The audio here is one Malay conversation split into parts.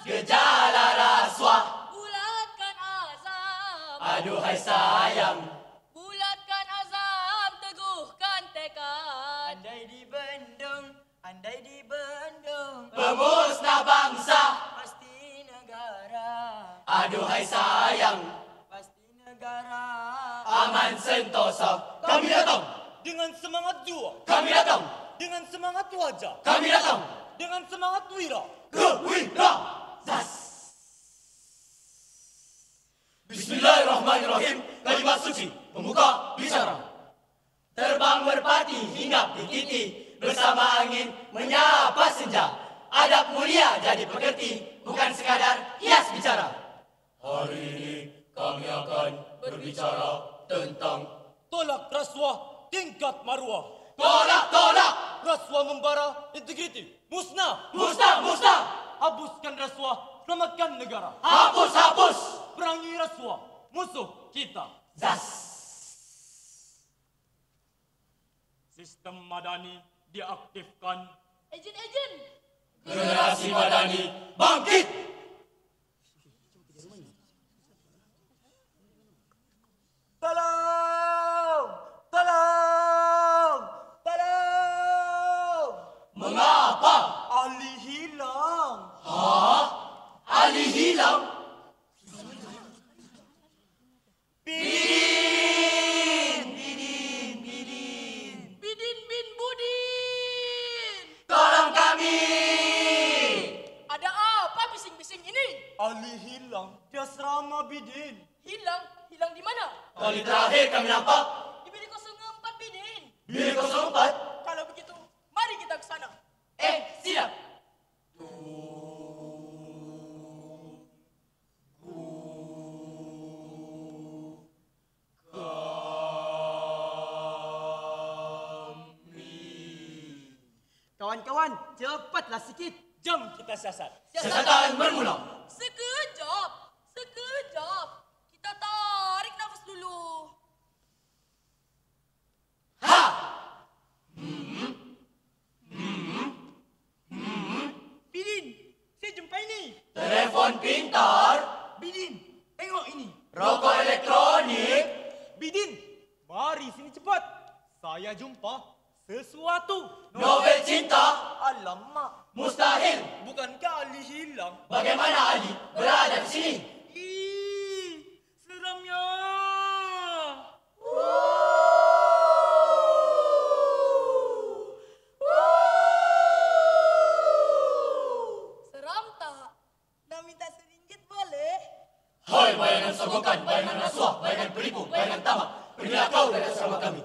gejala rasuah. Bulatkan azam, Aduhai sayang, bulatkan azam, teguhkan tekad. Andai dibendung, pemusnah bangsa. pasti negara, Aduhai sayang, pasti negara. aman sentosa. Kami datang, Dengan semangat jiwa, kami datang, dengan semangat wajah, kami datang. dengan semangat wira. Kewira Zas. Bismillahirrahmanirrahim. Kalimat suci pembuka bicara. Terbang merpati hinggap di titi, bersama angin menyapa senja. Adab mulia jadi pekerti, bukan sekadar hias bicara. Hari ini kami akan berbicara tentang Tolak rasuah, tingkat maruah. tolak. Rasuah membara, integriti, musnah. Musnah. Hapuskan rasuah, selamatkan negara. Hapus. Perangi rasuah, musuh kita. Zas. Sistem madani diaktifkan. Ejen. Generasi madani bangkit. Tolong! Mengapa? Ali hilang. Ali hilang. Bidin bin Budin. Tolong kami. Ada apa bising-bising ini? Ali hilang di asrama Bidin. Hilang di mana? Kali terakhir kami nampak Di bilik 04 Bidin. bilik 04. Kalau begitu, mari kita ke sana. Siap. Kawan-kawan, cepatlah sikit. Jom kita siasat. Siasatan bermula. Sekejap. Kita tarik nafas dulu. Ha! Bidin, saya jumpa ini. Telepon pintar. Bidin, tengok ini. Rokok elektronik. Bidin, mari sini cepat. Saya jumpa sesuatu. Novel cinta. Alamak, Mustahil. bukankah Ali hilang? Bagaimana Ali berada di sini? Ih, seramnya. Seram tak? Nak minta seringgit boleh? Hai bayangan sogokan, bayangan rasuah, bayangan penipu, bayangan tamak. Pergilah kau dari asrama kami.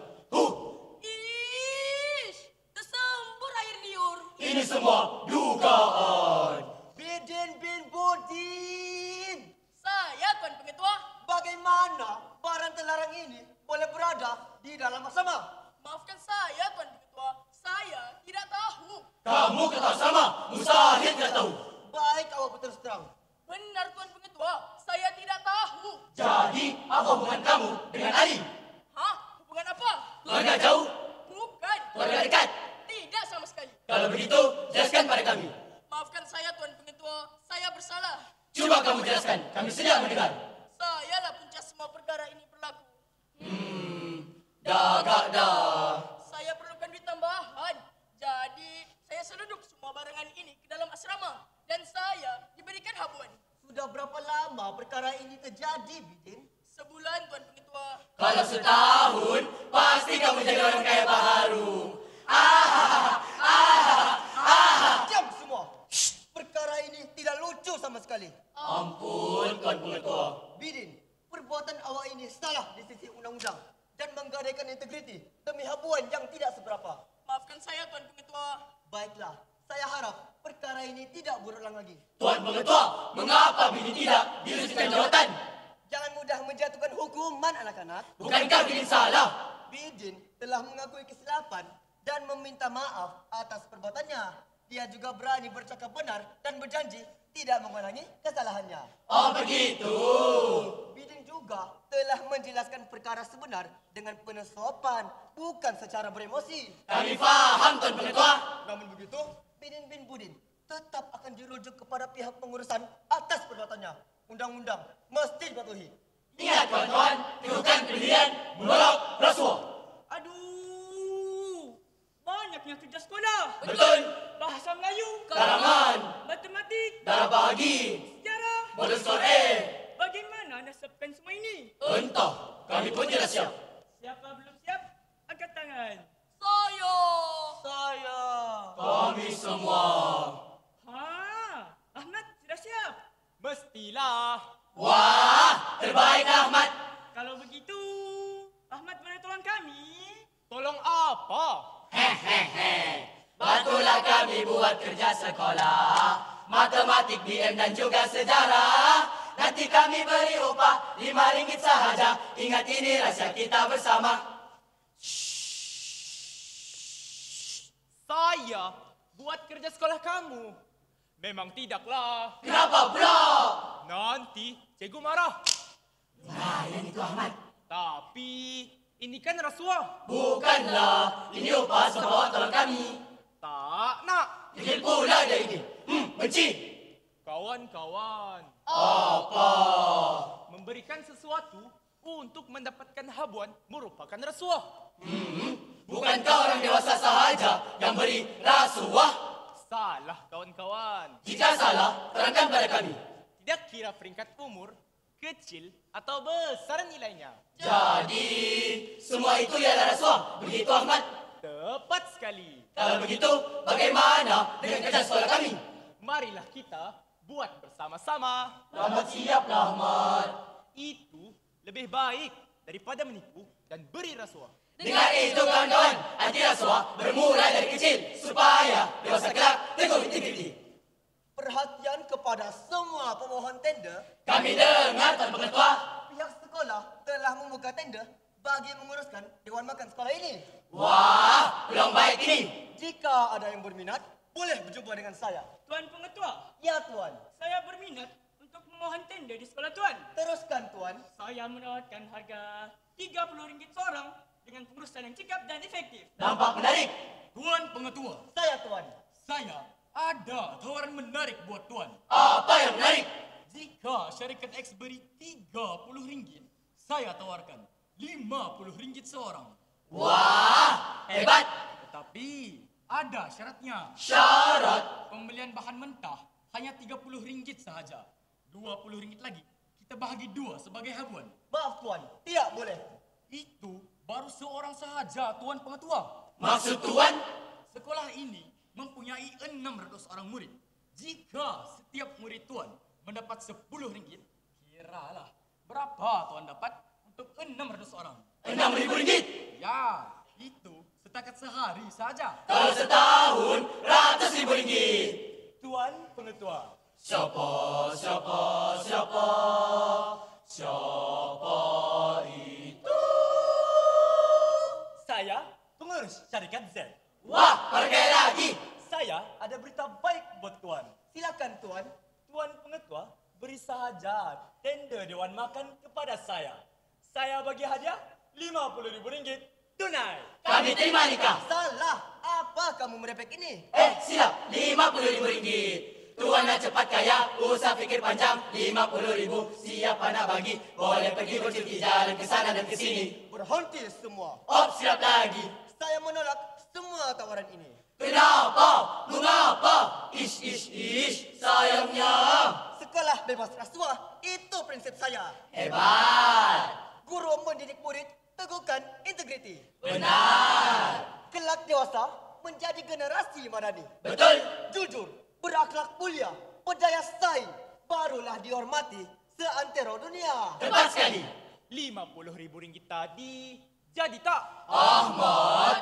Ish, tersembur air liur. Ini semua dugaan. Bidin bin Budin. Saya Tuan Pengetua. Bagaimana barang terlarang ini boleh berada di dalam asrama? Maafkan saya Tuan Pengetua. Saya tidak tahu. Kamu ke asrama, mustahil tidak tahu. Baik, awak berterus terang. Benar Tuan Pengetua, saya tidak tahu. Jadi, apa hubungan kamu dengan Ali? Hah? Hubungan apa? Keluarga jauh, Bukan. keluarga dekat. Tidak sama sekali. Kalau begitu, jelaskan pada kami. Maafkan saya Tuan Pengetua, saya bersalah. Coba kamu jelaskan, kami sedang mendengar. Sayalah punca semua perkara ini berlaku. Agak dah. Saya perlukan duit tambahan. Jadi, saya selunduk semua barangan ini ke dalam asrama. Dan saya diberikan habuan. Sudah berapa lama perkara ini terjadi, Bidin? Sebulan Tuan Pengetua. Kalau setahun, pasti kamu jadi orang kaya baru. Diam semua. Perkara ini tidak lucu sama sekali. Ampun, Tuan Pengetua. Bidin, perbuatan awak ini salah di sisi undang-undang dan menggadaikan integriti demi habuan yang tidak seberapa. Maafkan saya Tuan Pengetua. Baiklah, saya harap perkara ini tidak berulang lagi. Tuan Pengetua, mengapa Bini tidak diluluskan jawatan? Jangan mudah menjatuhkan hukuman anak-anak. Bukankah Bini salah? Bidin telah mengakui kesilapan dan meminta maaf atas perbuatannya. Dia juga berani bercakap benar dan berjanji tidak mengulangi kesalahannya. Oh begitu. Bidin juga telah menjelaskan perkara sebenar dengan penuh sopan, bukan secara beremosi. Kami faham, Tuan Pengetua. Namun begitu, Bidin bin Budin tetap akan dirujuk kepada pihak pengurusan atas perbuatannya. Undang-undang mesti dipatuhi. Ingat kawan-kawan, teguhkan pendirian menolak rasuah. Aduh, banyaknya tugas sekolah. Betul. Bahasa Melayu, Karangan, matematik, darah bahagi, sejarah. model skor A. Bagaimana nasabkan semua ini? Entah, kami pun tidak siap. Siapa belum siap? Angkat tangan. Saya. Kami semua. Ha, Ahmad sudah siap. Mestilah. Wah, terbaik Ahmad. Kalau begitu, Ahmad boleh tolong kami? Tolong apa? Bantulah kami buat kerja sekolah, matematik, BM dan juga sejarah. Nanti kami beri upah RM5 sahaja. Ingat ini rahsia kita bersama. Saya buat kerja sekolah kamu. Memang tidaklah. Kenapa pula? Nanti cikgu marah. Layan itu Ahmad. Tapi ini kan rasuah. Bukanlah, ini upah sebawa tolong kami. Tak nak. Degil pula dia ini. Benci. Kawan-kawan. Apa? Memberikan sesuatu untuk mendapatkan habuan merupakan rasuah. Bukankah orang dewasa sahaja yang beri rasuah? Salah kawan-kawan. Jika salah, terangkan pada kami. Tidak kira peringkat umur, kecil atau besar nilainya. Jadi, semua itu ialah rasuah. Begitu Ahmad? Tepat sekali. Kalau begitu, bagaimana dengan kerja sekolah kami? Marilah kita buat bersama-sama. Ahmad siaplah Ahmad. Itu lebih baik daripada menipu dan beri rasuah. Dengar itu kawan-kawan, anti rasuah bermula dari kecil supaya dewasa kelak teguh integriti. Perhatian kepada semua pemohon tender. Kami dengar Tuan Pengetua. Pihak sekolah telah membuka tender bagi menguruskan Dewan Makan sekolah ini. Wah, peluang baik ini. Jika ada yang berminat, boleh berjumpa dengan saya. Tuan Pengetua, Ya, Tuan. saya berminat untuk memohon tender di sekolah Tuan. Teruskan, Tuan. Saya menawarkan harga RM30 seorang dengan pengurusan yang cekap dan efektif. Nampak menarik. Tuan Pengetua, Saya, Tuan. saya ada tawaran menarik buat Tuan. Apa yang menarik? Jika syarikat X beri RM30, saya tawarkan RM50 seorang. Wah, hebat. Tetapi ada syaratnya. Syarat. Pembelian bahan mentah hanya RM30 sahaja. RM20 lagi kita bahagi dua sebagai habuan. Maaf, Tuan. Tidak boleh. Itu baru seorang sahaja, Tuan Pengetua. Maksud Tuan? Sekolah ini mempunyai 600 orang murid. Jika setiap murid Tuan mendapat RM10, kiralah berapa Tuan dapat untuk 600 orang? RM6.000. Ya, itu setakat sehari saja. Kalau setahun, RM100.000. Tuan Pengetua. Siapa itu? Saya pengurus syarikat Z. Wah, pergi lagi. Saya ada berita baik buat Tuan. Silakan, Tuan. Tuan Pengetua beri sahaja tender Dewan Makan kepada saya. Saya bagi hadiah RM50.000 tunai. Kami terima nikah. Salah. Apa kamu merepek ini? Silap, RM50.000. Tuan nak cepat kaya, usah fikir panjang. RM50.000, siapa nak bagi? Boleh pergi bercuti jalan ke sana dan ke sini. Berhenti semua. Silap lagi. Saya menolak semua tawaran ini. Kenapa? Mengapa? Ish, sayangnya. Sekolah bebas rasuah, itu prinsip saya. Hebat. Guru mendidik murid, teguhkan integriti. Benar. Kelak dewasa menjadi generasi madani. Betul. Jujur, berakhlak mulia, berdaya saing, barulah dihormati seantero dunia. Tepat sekali. RM50.000 tadi jadi tak? Ahmad.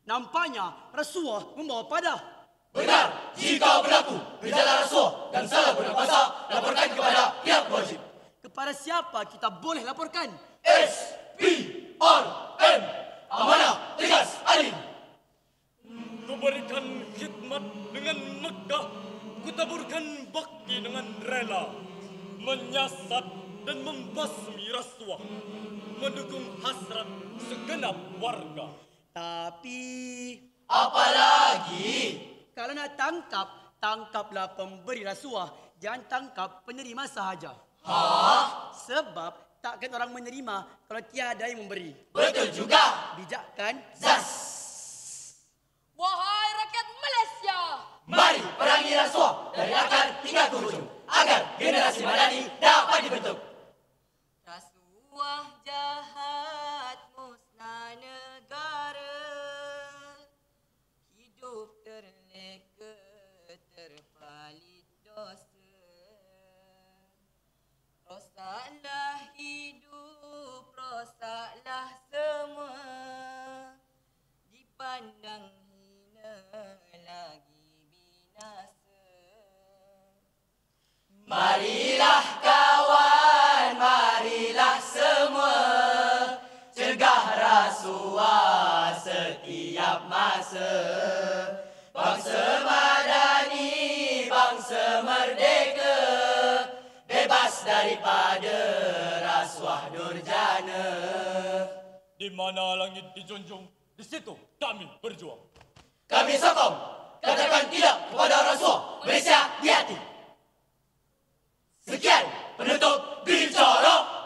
Nampaknya rasuah membawa pada. Benar. Jika berlaku gejala rasuah dan salah guna kuasa, laporkan kepada pihak berwajib. Kepada siapa kita boleh laporkan? SPRM. Amanah, tegas, adil. Kuberikan khidmat dengan megah, kutaburkan bakti dengan rela, menyiasat dan membasmi rasuah, mendukung hasrat segenap warga. Tapi Apalagi? Kalau nak tangkap, tangkaplah pemberi rasuah. Jangan tangkap penerima sahaja. Sebab takkan orang menerima kalau tiada yang memberi. Betul juga. Bijak kan? Zas. Wahai rakyat Malaysia, Mari perangi rasuah dari akar hingga ke hujung agar generasi madani dapat dibentuk. Rasuah jahat musnah negara, hidup terleka terpalit dosa. Rosaklah hidup, rosaklah semua, dipandang hina lagi binasa. Marilah kawan, marilah semua, cegah rasuah setiap masa. Bangsa madani, bangsa merdeka, bebas daripada rasuah durjana. Di mana langit dijunjung, di situ kami berjuang. Kami sokong, katakan tidak kepada rasuah, Malaysia di hati. Sekian penutup bicara.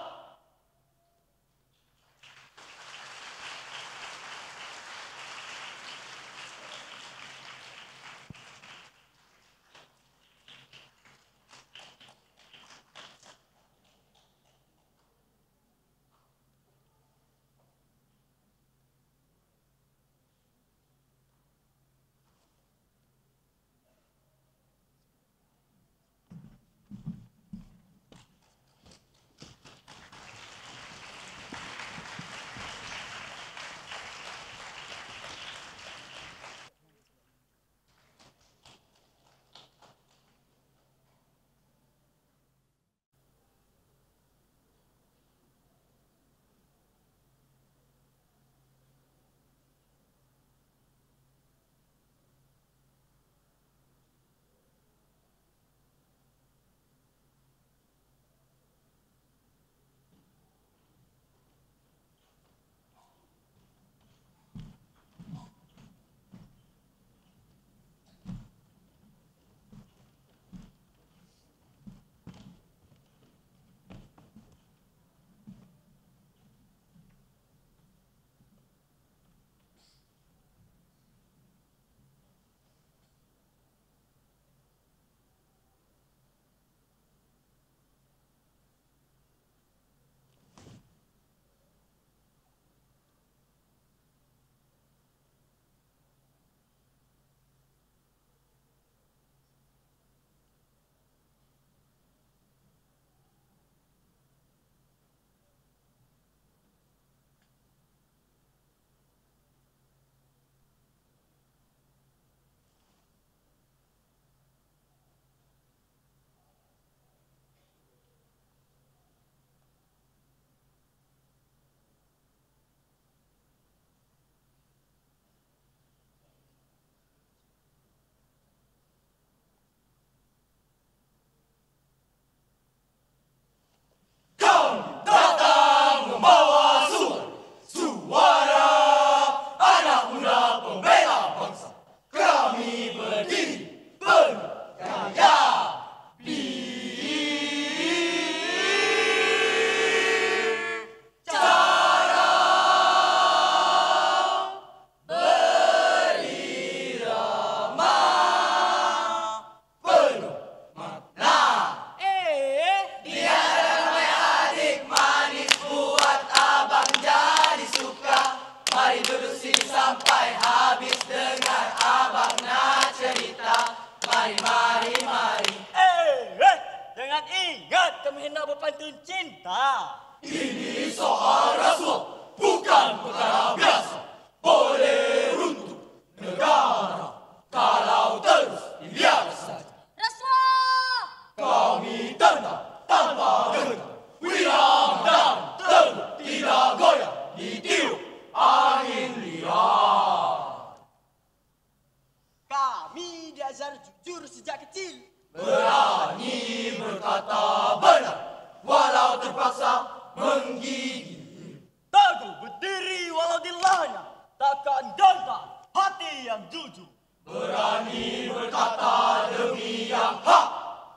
yang jujur. Berani berkata demi yang hak,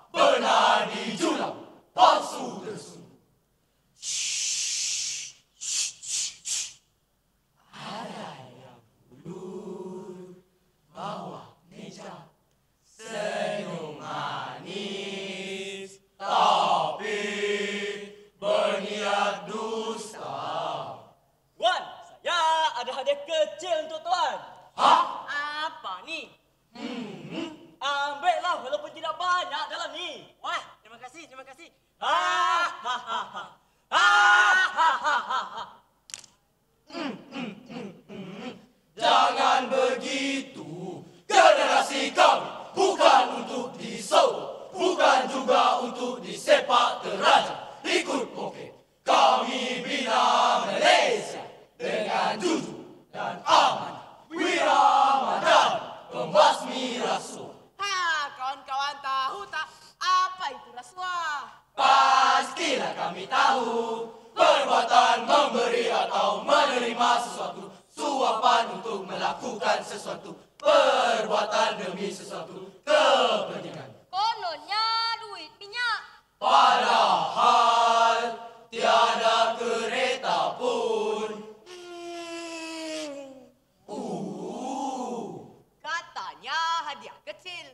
benar dijulang, palsu tersu. Ada yang ulur bawah meja, senyum manis, tapi berniat dusta. Tuan, saya ada hadiah kecil untuk tuan. Hah? Apa ni? Ambillah walaupun tidak banyak dalam ni. Wah, terima kasih, terima kasih. Jangan begitu, generasi kami bukan untuk disogok, bukan juga untuk disepak terajang. Ikut poket, kami bina Malaysia dengan jujur dan aman. Wiramadani, pembasmi rasuah. Kawan-kawan tahu tak apa itu rasuah? Pastilah kami tahu, perbuatan memberi atau menerima sesuatu, suapan untuk melakukan sesuatu, perbuatan demi sesuatu kepentingan. Kononnya duit minyak. Padahal tiada kereta pun. Katanya hadiah kecil.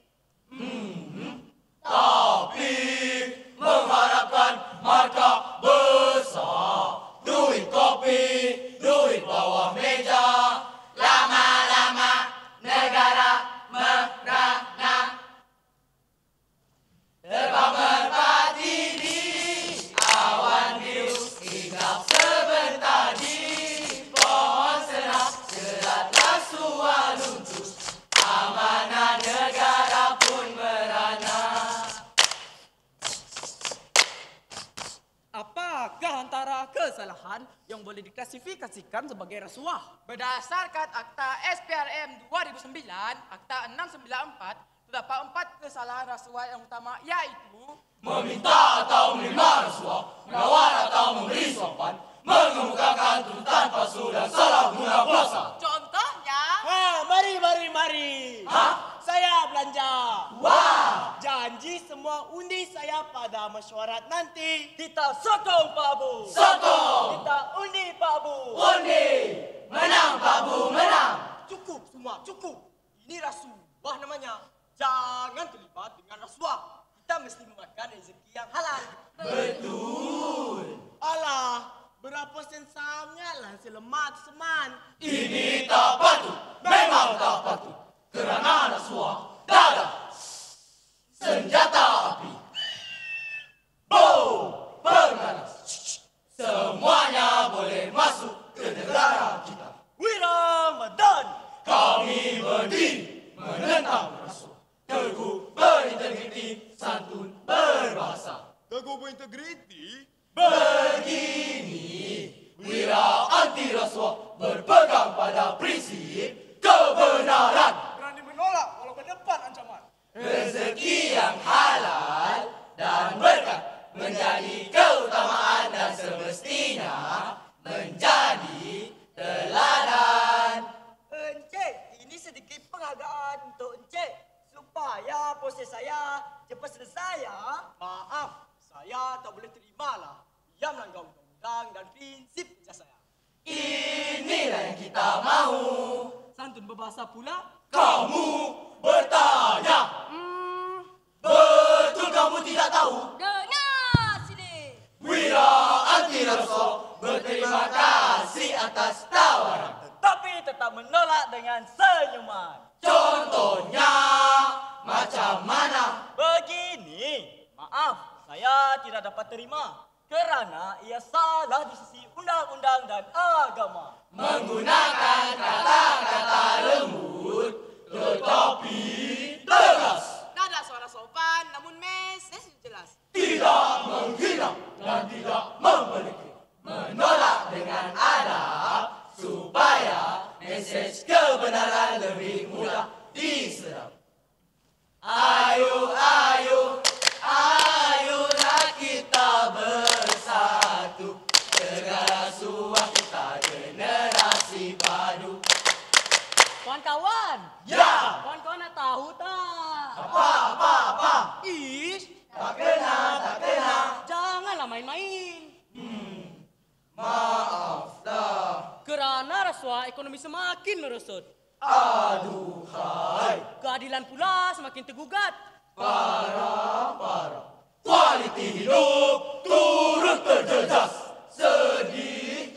Tapi mengharapkan markah besar, duit kopi, duit bawah meja, lama-lama negara merana. Terbang merpati di awan biru, hinggap sebentar di pohon senang, serat rasuah luntur, amanah negara pun merana. Apakah antara kesalahan yang boleh diklasifikasikan sebagai rasuah? Berdasarkan Akta SPRM 2009, Akta 694, terdapat 4 kesalahan rasuah yang utama, yaitu Meminta atau menerima rasuah, menawar atau memberi suapan, mengemukakan tuntutan palsu dan salah guna kuasa. contohnya Mari. Saya belanja. Wah! Janji semua undi saya pada mesyuarat nanti. Kita sokong Pak Abu. Sokong! Kita undi Pak Abu. Undi! Menang Pak Bu, menang! Cukup semua, cukup. Ini rasuah namanya. Jangan terlibat dengan rasuah. Kita mesti memakan rezeki yang halal. Betul! Alah, berapa sen sahamnya lah selemat seman. Ini tak patut, memang tak patut. Kerana rasuah, dadah! Senjata api! Bom! Berganas! Semuanya boleh masuk ke negara kita. Wiramadani. Kami berdiri menentang rasuah. Teguh berintegriti, santun berbahasa. Teguh berintegriti? Begini, wira anti rasuah berpegang pada prinsip kebenaran. Berani menolak walau ke depan ancaman. Rezeki yang halal dan berkat menjadi keutamaan dan semestinya menjadi teladan. Encik, ini sedikit penghargaan untuk Encik supaya proses saya cepat selesai ya. Maaf, saya tak boleh terimalah. Ia melanggar undang-undang dan prinsip kerja saya. Inilah yang kita mau. Santun berbahasa pula. Kamu bertanya. Betul kamu tidak tahu? Dengar sini. Wira anti rasuah berterima kasih atas tawaran. Tetapi tetap menolak dengan senyuman. Contohnya macam mana? Begini, maaf, saya tidak dapat terima. Kerana ia salah di sisi undang-undang dan agama. Menggunakan kata-kata lembut tetapi tegas. nada suara sopan, namun mesej jelas. Tidak menghina dan tidak memiliki. Menolak dengan adab supaya mesej kebenaran lebih mudah diserap. Ayolah kita bersatu. Negara rasuah kita generasi padu. Kawan-kawan. Ya. Kawan-kawan nak tahu tak? Apa? Ish. Tak kena. Janganlah main-main. Maaflah. Kerana rasuah ekonomi semakin merosot. Aduhai. Keadilan pula semakin tergugat. Parah. Kualiti hidup turut terjejas. Sedih.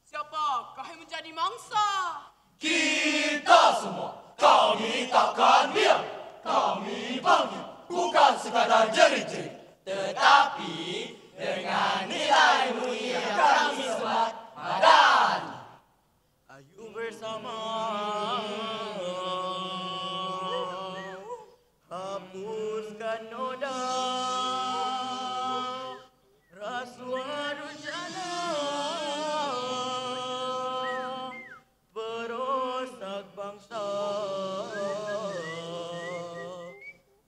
Siapakah yang menjadi mangsa? Kita semua. Kami takkan diam. Kami bangkit. Bukan sekadar jerit-jerit. Tetapi dengan nilai mulia kami semat madan. Ayo bersama hapuskan noda rasuah rencana perosak bangsa.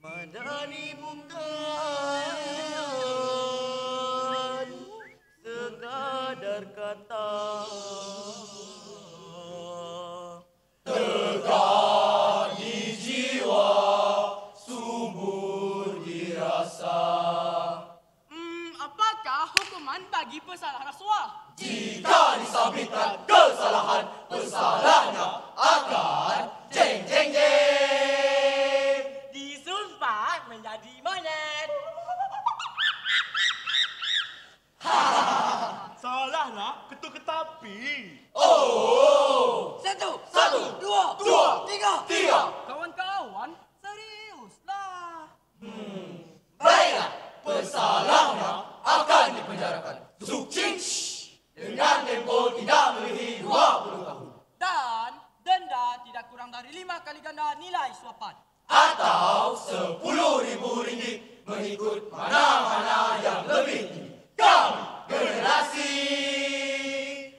Madani bukan sekadar kata. Tegak di jiwa, subur dirasa. Apakah hukuman bagi pesalah rasuah? Jika disabitkan kesalahan, pesalahnya akan jeng. Disumpah menjadi monyet. Salahlah ketuk ketapi. Oh, Satu, dua, tiga. Kawan-kawan, seriuslah. Baiklah, pesalahnya akan dipenjarakan. Zucing dengan tempo tidak melebihi 20 tahun. Dan denda tidak kurang dari 5 kali ganda nilai suapan. Atau 10.000 ringgit mengikut mana-mana yang lebih tinggi. Kami generasi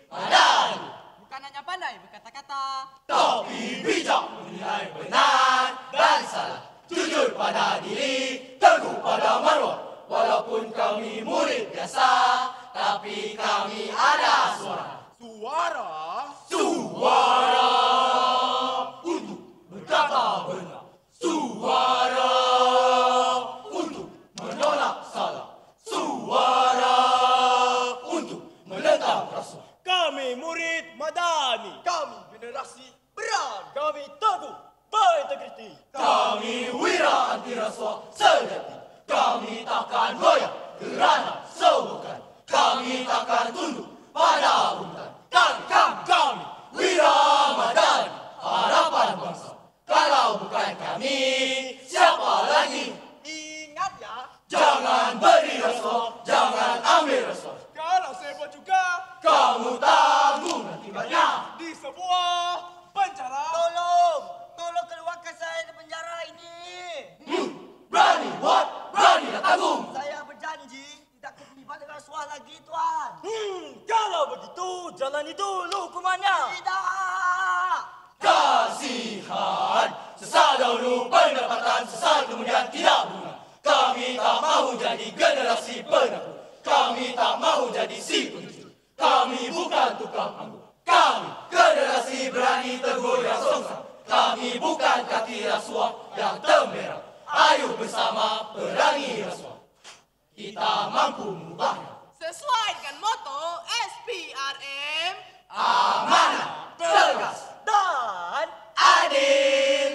Madani. Bukan hanya pandai berkata-kata, Tapi bijak menilai benar dan salah. Jujur pada diri, teguh pada maruah. Walaupun kami murid biasa, tapi kami ada suara. Suara untuk berkata benar. Suara untuk menolak salah. Suara untuk menentang rasuah. Kami murid Madani. Kami generasi berani. Kami teguh berintegriti. Kami wira anti rasuah sejati. Kami takkan goyah kerana sebukan. Kami takkan tunduk pada urutan. Kami wira Madani, harapan bangsa. Kalau bukan kami, siapa lagi? Ingat ya, Jangan beri rasuah, jangan ambil rasuah. Kalau saya buat juga Kamu tanggung akibatnya. di sebuah penjara. tolong keluarkan saya dari penjara ini. Berani buat, berani nak tanggung. Saya berjanji tidak terlibat dengan rasuah lagi, Tuan. Kalau begitu, jalani dulu hukumannya. Tidak. Kasihan, sesal dahulu pendapatan, sesal kemudian tidak guna. Kami tak mahu jadi generasi penakut. Kami tak mahu jadi si pengecut. Kami bukan tukang anggur. Kami generasi berani teguh yang songsang. Kami bukan kaki rasuah yang temberang. Ayo bersama perangi rasuah. Kita mampu mengubahnya. sesuai dengan moto SPRM. Amanah, tegas, Dan adil.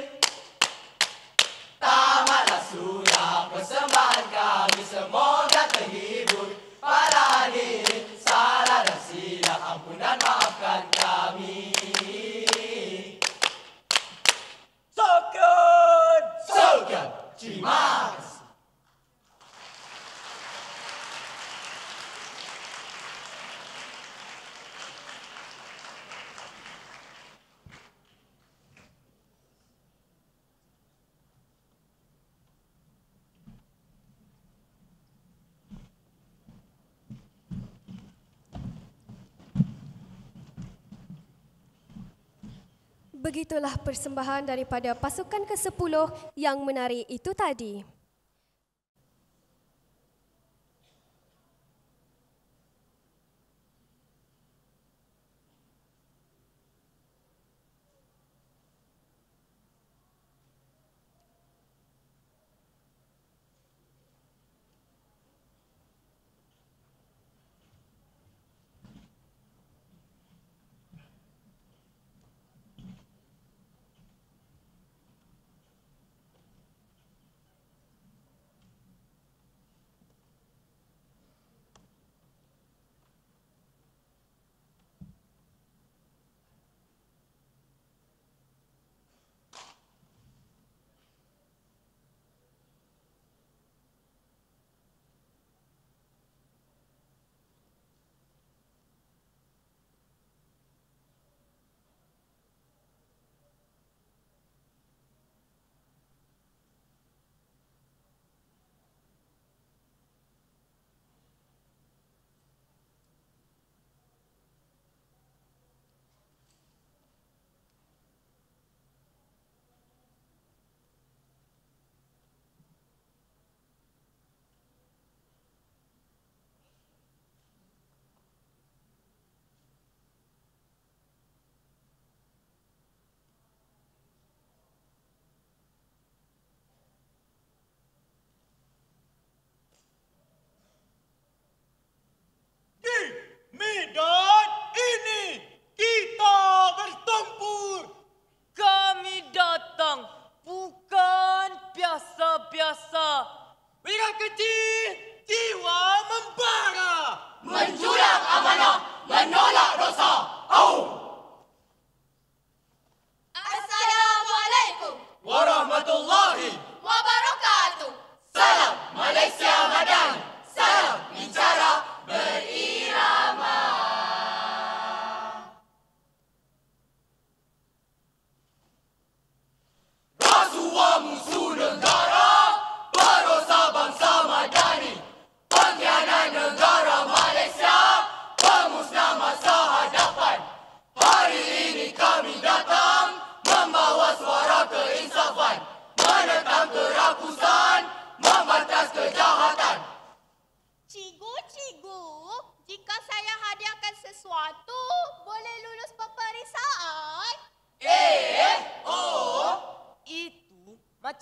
Tamatlah sudah persembahan kami, semoga terhibur. Para hadirin, salah dan silap, ampun dan maafkan kami. Sekian, terima kasih. Begitulah persembahan daripada pasukan ke-10 yang menari itu tadi.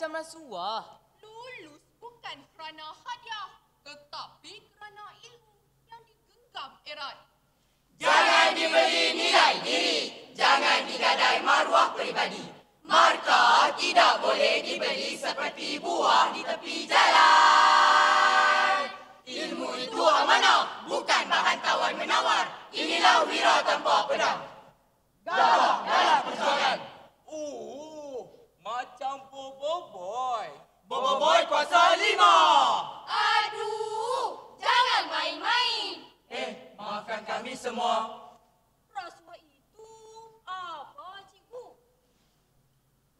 macam rasuah. Lulus bukan kerana hadiah, tetapi kerana ilmu yang digenggam erat. Jangan diberi nilai diri, jangan digadai maruah peribadi. Markah tidak boleh dibeli seperti buah di tepi jalan. Ilmu itu amanah, bukan bahan tawar-menawar. Inilah wira tanpa pedang. Gagah dalam perjuangan. Macam Boboiboy. Boboiboy kuasa 5. Aduh, jangan main-main. Maafkan kami semua. Rasuah itu apa, cikgu?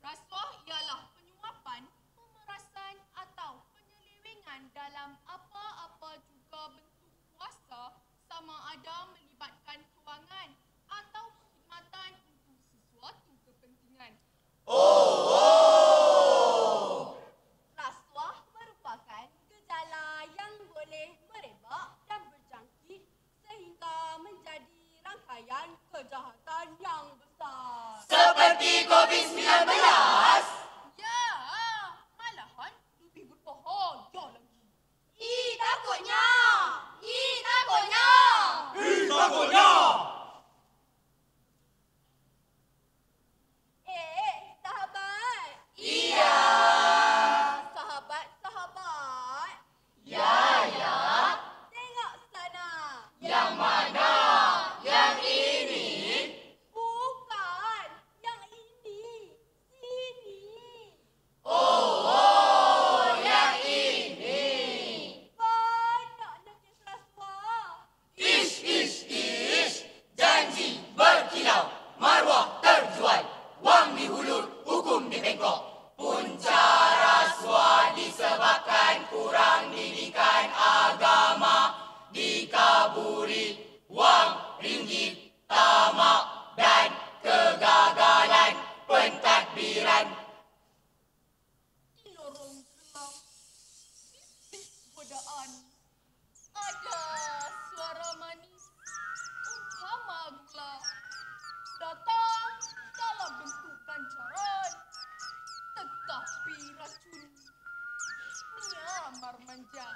Rasuah ialah penyuapan, pemerasan atau penyelewengan dalam apa-apa juga bentuk kuasa, sama ada melibatkan kewangan atau perkhidmatan untuk sesuatu kepentingan. Rasuah merupakan gejala yang boleh merebak dan berjangkit sehingga menjadi rangkaian kejahatan yang besar. Seperti COVID-19. Ya, malahan lebih berbahaya lagi. Takutnya. Sahabat. Iya. Sahabat. Ya. Tengok sana. Yang mana? Yang ini? Bukan. Yang ini. Sini. Yang ini. Banyak negeri rasuah. Ish. Janji berkilau. Maruah terjual. Wang dihulur, hukum dibengkok. Punca rasuah disebabkan kurang didikan agama. Dikaburi wang, ringgit, tamak dan kegagalan pentadbiran. Di lorong gelap, bisik godaan. Ada suara manis, umpama gula. Datang dalam bentuk ganjaran. Tetapi racun, menyamar manja.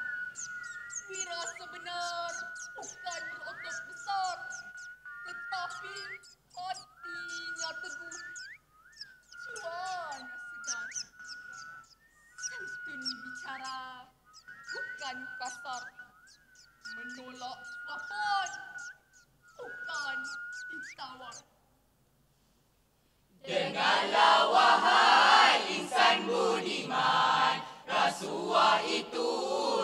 Wira sebenar bukan berotot besar, tetapi hatinya teguh, jiwanya segar. Santun bicara, bukan kasar. Menolak suapan, bukan ditawar. Dengarlah wahai insan budiman, rasuah itu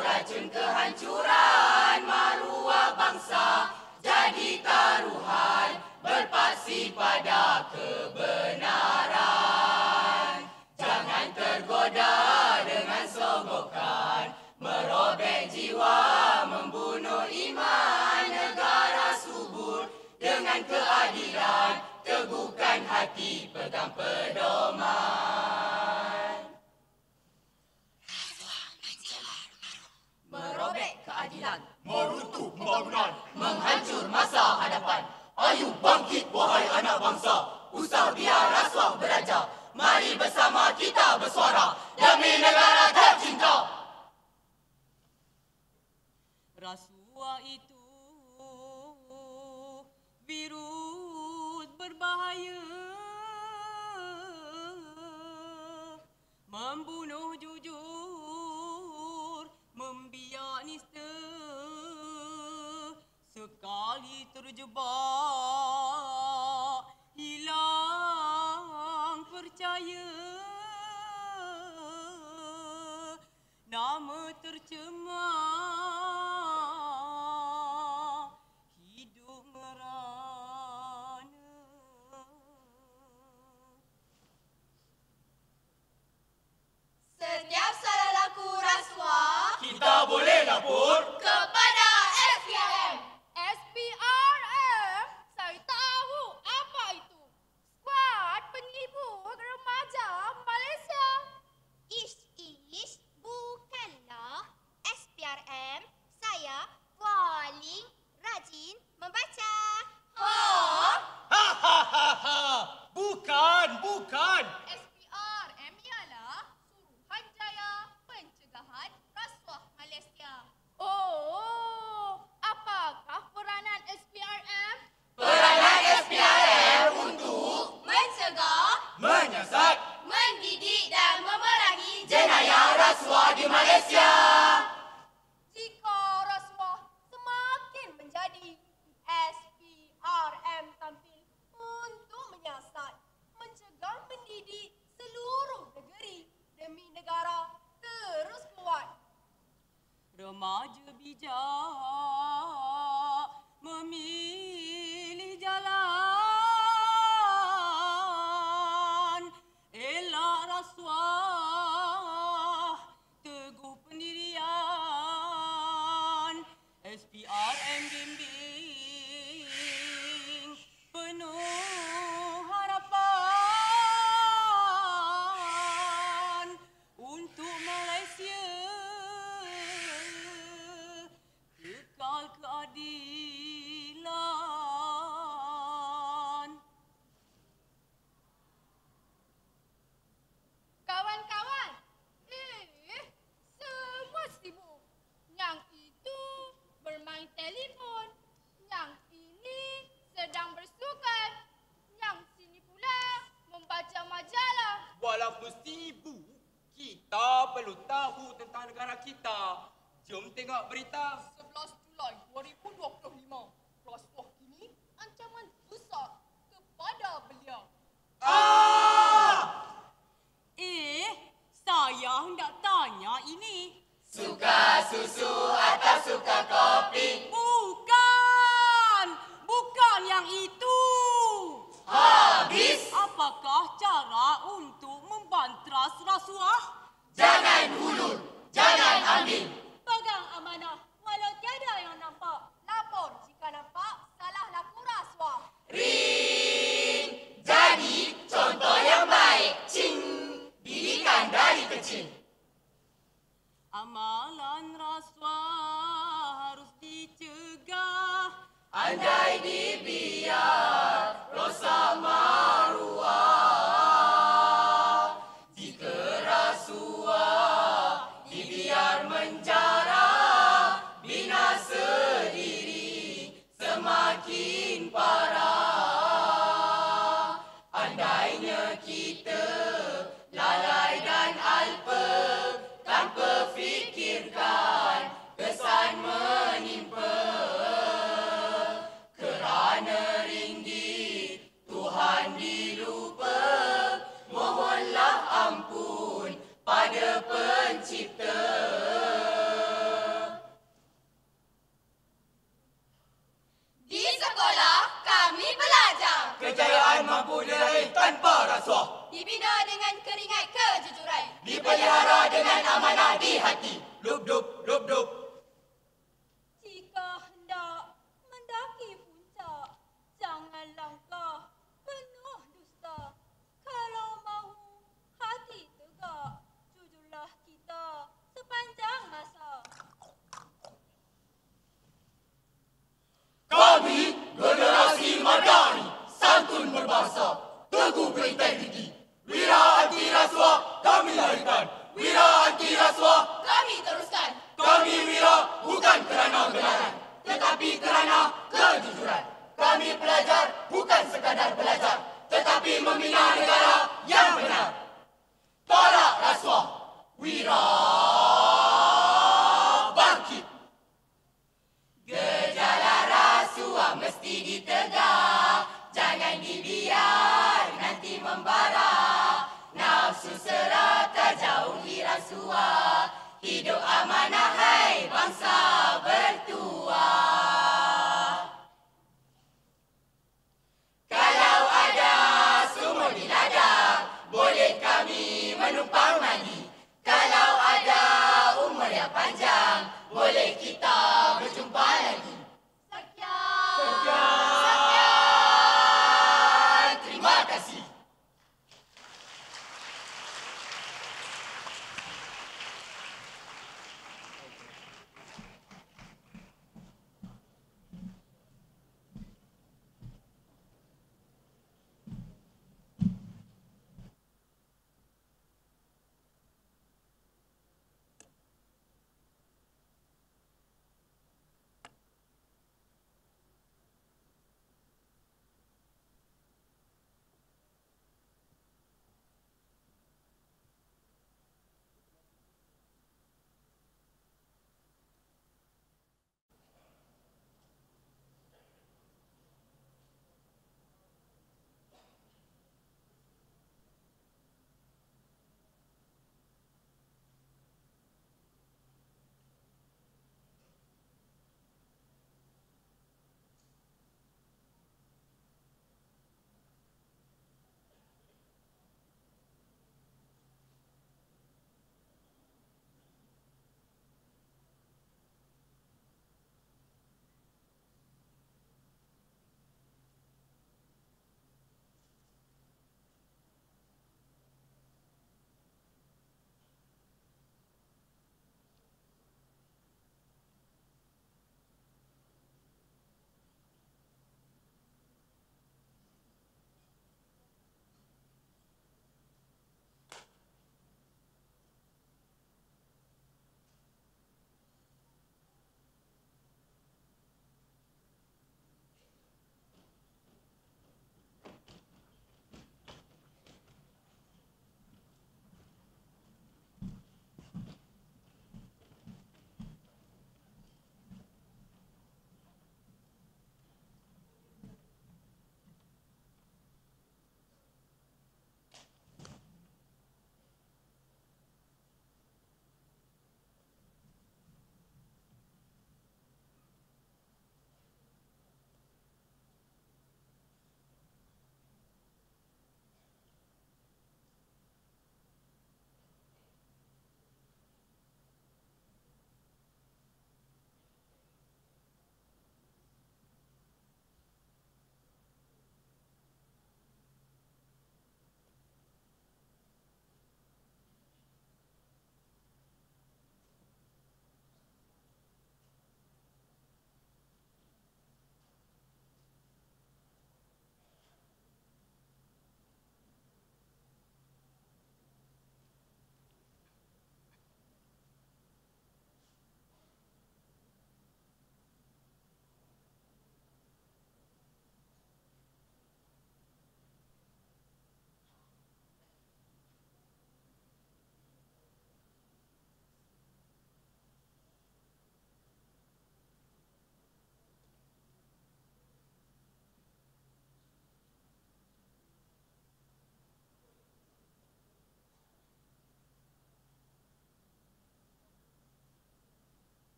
racun kehancuran maruah bangsa. Jadi taruhan berpaksi pada kebenaran. Jangan tergoda dengan sogokan, merobek jiwa, membunuh iman. Negara subur dengan keadilan, teguhkan hati, pegang pedoman. Merobek keadilan, Meruntuh pembangunan. menghancur masa hadapan. Ayo bangkit wahai anak bangsa, usah biar rasuah beraja. Mari bersama kita bersuara demi negara tercinta. Rasuah itu virus berbahaya, membunuh jujur, membiak nista. Sekali terjebak, hilang percaya. Nama tercemar, hidup merana. Setiap salah laku rasuah Kita boleh lapor kepada SPRM. SPRM? Saya tahu apa itu. Skuad Penghibur Remaja Malaysia. Ish, bukanlah penuh harapan untuk Malaysia kekal keadilan. Kawan-kawan, semua sibuk. Yang itu bermain telefon, yang ini sedang bersukan, yang sini pula membaca majalah. Walaupun sibuk, kita perlu tahu tentang negara kita. Jom tengok berita. 11 Julai 2025, rasuah ini ancaman besar kepada beliau. Saya hendak tanya ini. Suka susu atau suka kopi? Bukan yang itu. Habis. Apakah cara untuk membantras rasuah? Jangan ulur, jangan ambil. Pegang amanah, walau tiada yang nampak. Lapor jika nampak salah laku rasuah. Ring. Jadi contoh yang baik. Cing. Didikan dari kecil. Amalan rasuah harus dicegah. Andai dibiar rosak maruah. Jika rasuah dibiar menjara, binasa diri semakin parah. Andainya kita lalai dan alpa, tanpa fikirkan kesan menimpa. Kerana ringgit Tuhan dilupa, mohonlah ampun pada pencipta. Di sekolah kami belajar. Kejayaan mampu diraih tanpa rasuah. Dibina dengan keringat kejujuran. Dipelihara dengan amanah di hati. Lup dup, lup dup. Jika hendak mendaki puncak, jangan langkah penuh dusta. Kalau mahu hati tegak, jujurlah kita sepanjang masa. Kami generasi Madani, santun berbahasa, teguh berintegriti. Wira anti rasuah kami lahirkan. Wira anti rasuah Kami terus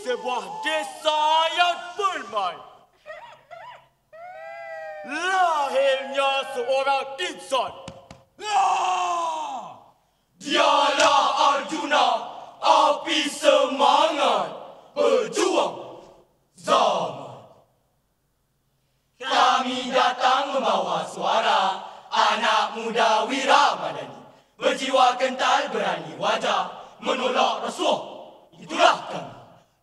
sebuah desa yang permai. Lahirnya seorang insan. Dialah Arjuna, api semangat, pejuang zaman. Kami datang membawa suara anak muda wira madani, berjiwa kental berani wajah, menolak rasuah. Itulah kami.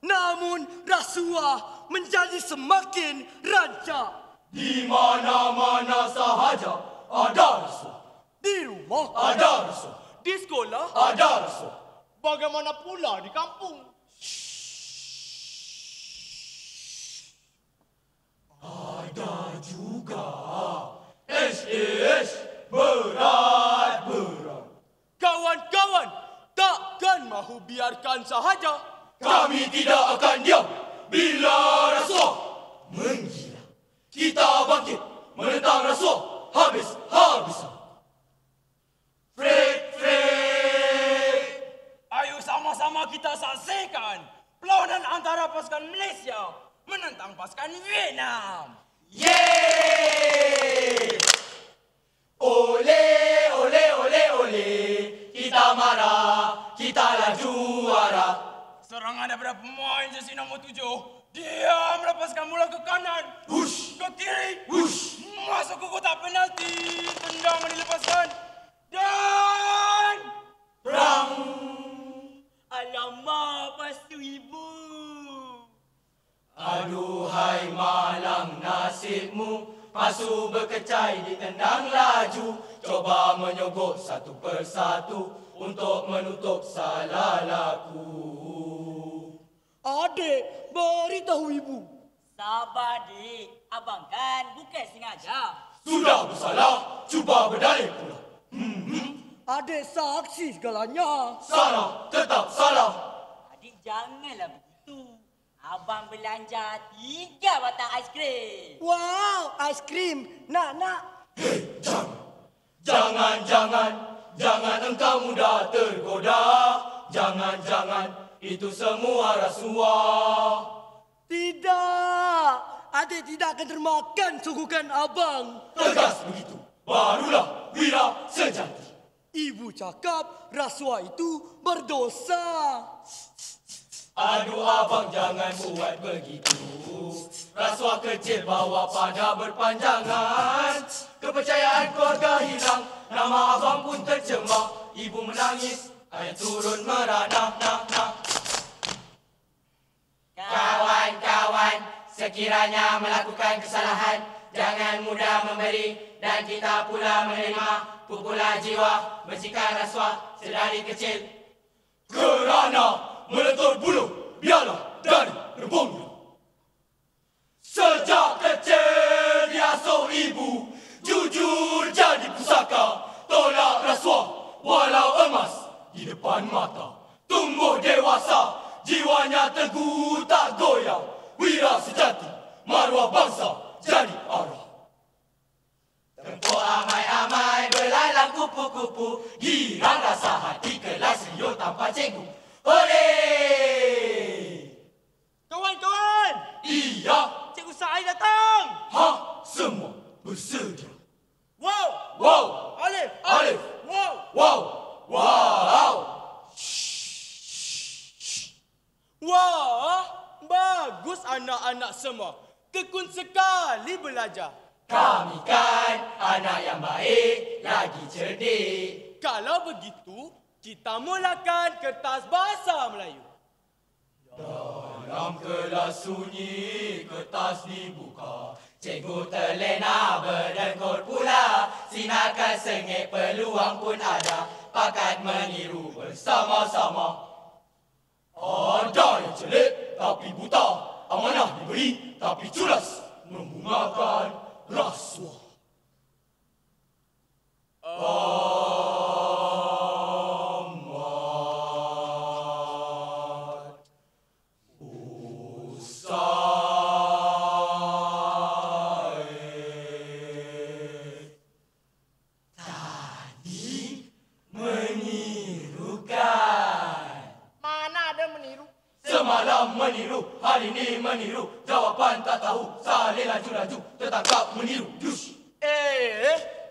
Namun rasuah menjadi semakin rancak. Di mana-mana sahaja ada rasuah. Di rumah, Ada rasuah. di sekolah, Ada rasuah. Bagaimana pula di kampung? Ada juga. Berat. Kawan-kawan, takkan mahu biarkan sahaja. Kami tidak akan diam bila rasuah menggila. Kita bangkit menentang rasuah habis-habisan. Fred. Ayo sama-sama kita saksikan perlawanan antara pasukan Malaysia menentang pasukan Vietnam. Yeay! Ole. Kita marah, kitalah juara. Serangan daripada pemain jersey nombor 7. Dia melepaskan bola ke kanan. Wush! Ke kiri. Wush! Masuk ke kotak penalti. Tendangan dilepaskan. Dan... Perang! Alamak, pastu ibu. Aduhai malang nasibmu, pasu berkecai ditendang laju. Coba menyogok satu persatu untuk menutup salah laku. adik beritahu ibu. Sabar, dik. Abang kan bukan sengaja. Sudah bersalah, cuba berdalih pula. Adik saksi segalanya. Salah, tetap salah. Adik janganlah begitu. Abang belanja 3 batang aiskrim. Wow, aiskrim. Nak. Jangan engkau mudah tergoda. Jangan, itu semua rasuah. Tidak. Adik tidak akan termakan suguhkan abang. Tegas begitu, barulah wira sejati. Ibu cakap rasuah itu berdosa. Aduh abang jangan buat begitu. Rasuah kecil bawa pada berpanjangan. Kepercayaan keluarga hilang, nama abang pun tercemar. Ibu menangis, ayah turun merana. Kawan-kawan, sekiranya melakukan kesalahan, jangan mudah memberi dan kita pula menerima. Pukulan jiwa, bersihkan rasuah sedari kecil. Kerana meletur bulu, biarlah dari rembungnya. Sejak kecil diasuh ibu, jujur jadi pusaka. Tolak rasuah walau emas di depan mata. Tumbuh dewasa, jiwanya teguh tak goyah. Wira sejati, maruah bangsa jadi arah. Tempoh amai-amai belalang kupu-kupu, girang rasa hati kelas Rio tanpa cikgu. Oleh! Kawan-kawan, Iya, Cikgu Said datang. semua bersedia. Wow. Alif. Wow. Wah, bagus anak-anak semua. Tekun sekali belajar. Kami kan anak yang baik, lagi cerdik. Kalau begitu, kita mulakan kertas bahasa Melayu. Dalam kelas sunyi, kertas dibuka. Cikgu terlena berdengkur pula. Sinarkan sengit peluang pun ada. Pakat meniru bersama-sama. Ada yang celik tapi buta. Amanah diberi tapi culas. Membungakan rasuah. Semalam meniru meniru, hari ini meniru. Jawapan tak tahu, salih laju-laju, tertangkap meniru. Dush.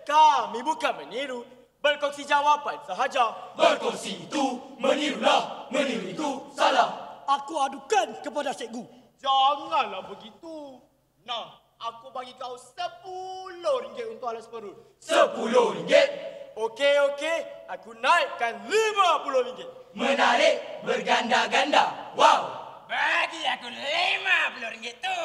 Kami bukan meniru. Berkongsi jawapan sahaja. Berkongsi itu menirulah, meniru itu salah. Aku adukan kepada cikgu. Janganlah begitu. Nah, aku bagi kau RM10 untuk alas perut. RM10? Okey. Aku naikkan RM50. Menarik berganda-ganda. Wow. Bagi aku RM50 tu.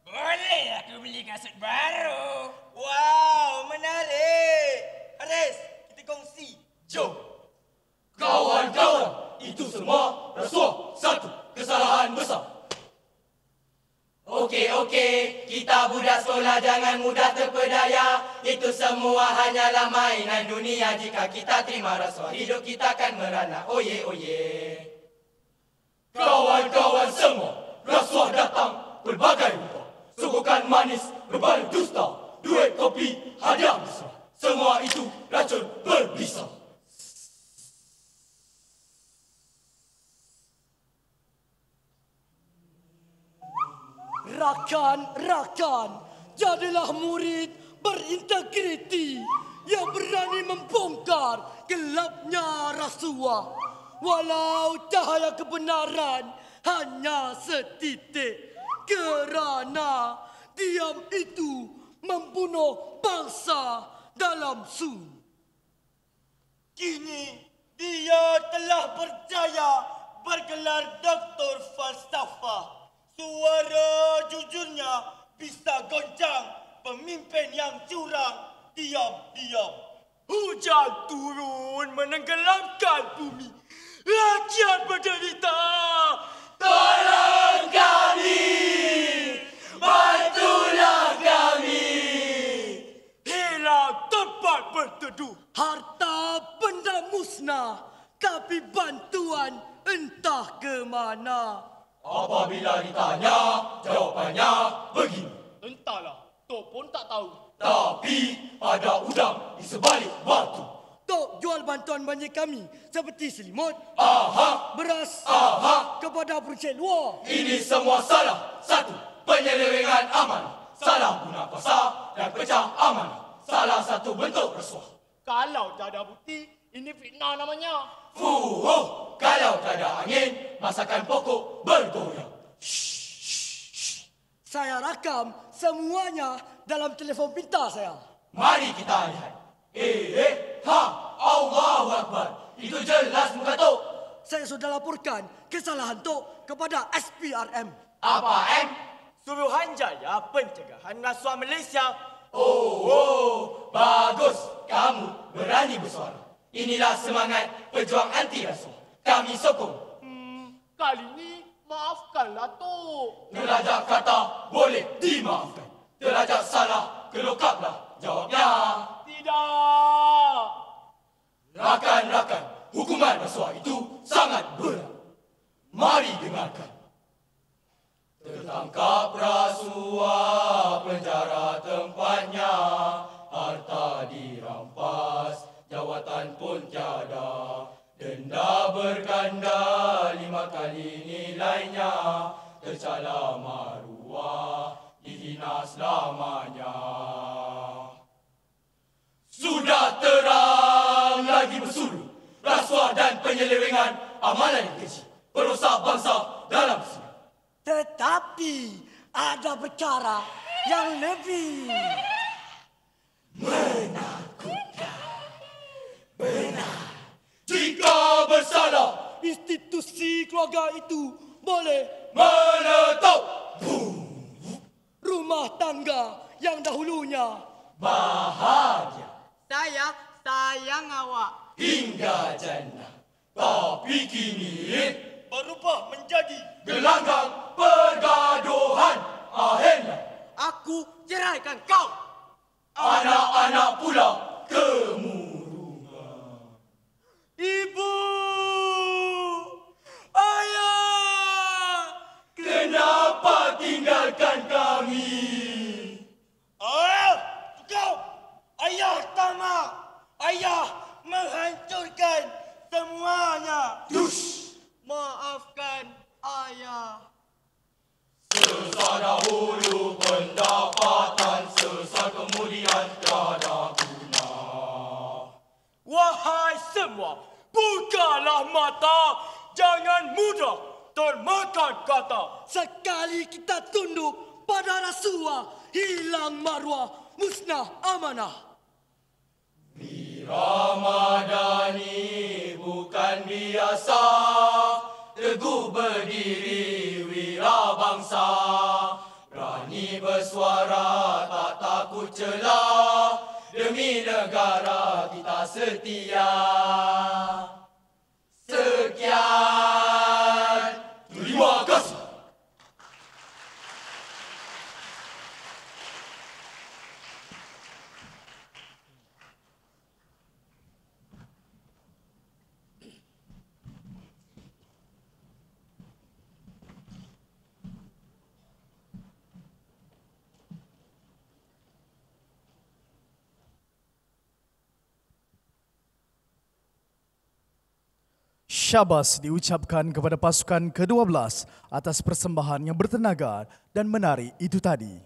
Boleh aku beli kasut baru. Wow, menarik. Haris, kita kongsi. Jom. Kawan-kawan, itu semua rasuah. Satu kesalahan besar. Okey, kita budak sekolah jangan mudah terpedaya. Itu semua hanyalah mainan dunia. Jika kita terima rasuah, hidup kita akan merana. Oye. Kawan-kawan semua, rasuah datang berbagai rupa. Suguhkan manis berbalik dusta. Duit, kopi, hadiah mesra. Semua itu racun berbisa. Rakan, jadilah murid berintegriti yang berani membongkar gelapnya rasuah. Walau cahaya kebenaran hanya setitik, kerana diam itu membunuh bangsa dalam sunyi. Kini dia telah berjaya bergelar doktor falsafah. Suara jujurnya bisa goncang pemimpin yang curang diam-diam. Hujan turun menenggelamkan bumi. Rakyat menderita. Tolong kami, bantulah kami. Hilang tempat berteduh. Harta benda musnah, tapi bantuan entah ke mana. Apabila ditanya, jawapannya begini. Entahlah, Tok pun tak tahu. Tapi ada udang di sebalik batu. Tok jual bantuan banjir kami seperti selimut, beras, kepada peruncit luar. Ini semua salah. Satu, penyelewengan amanah. Salah guna kuasa dan pecah amanah. Salah satu bentuk rasuah. Kalau tak ada bukti, ini fitnah namanya. Kalau tak ada angin, masakan pokok bergoyang. Saya rakam semuanya dalam telefon pintar saya. Mari kita lihat. Allahu Akbar. Itu jelas muka Tok. Saya sudah laporkan kesalahan Tok kepada SPRM. Apa M? Suruhanjaya Pencegahan Rasuah Malaysia. Bagus. Kamu berani bersuara. Inilah semangat pejuang anti rasuah. Kami sokong. Kali ini maafkanlah Tok. Terlajak kata boleh dimaafkan. Terlajak salah kelokaplah jawabnya. Tidak. Rakan-rakan, hukuman rasuah itu sangat berat. Mari dengarkan. Tertangkap rasuah, penjara tempatnya. Harta dirampas, jawatan pun tiada. Denda berganda 5 kali nilainya. Tercela maruah, dihina selamanya. Sudah terang lagi bersuluh. Rasuah dan penyelewengan amalan yang keji. Perosak bangsa dalam sunyi. Tetapi ada perkara yang lebih menakutkan. Benar. Jika bersalah, institusi keluarga itu boleh meletup. Rumah tangga yang dahulunya bahagia. Saya sayang awak. Hingga jannah. Tapi kini berubah menjadi gelanggang pergaduhan. Akhirnya aku ceraikan kau. Anak-anak pula kemurungan. Ibu, ayah, kenapa tinggalkan kami? Ayah tamak. Ayah menghancurkan semuanya. Dush. Maafkan ayah. semua, bukalah mata, jangan mudah termakan kata. Sekali kita tunduk pada rasuah, hilang maruah, musnah amanah. Ramadhani bukan biasa, teguh berdiri wira bangsa, berani bersuara tak takut celah, demi negara kita setia. Sekian, terima kasih. Syabas diucapkan kepada pasukan ke-12 atas persembahan yang bertenaga dan menarik itu tadi.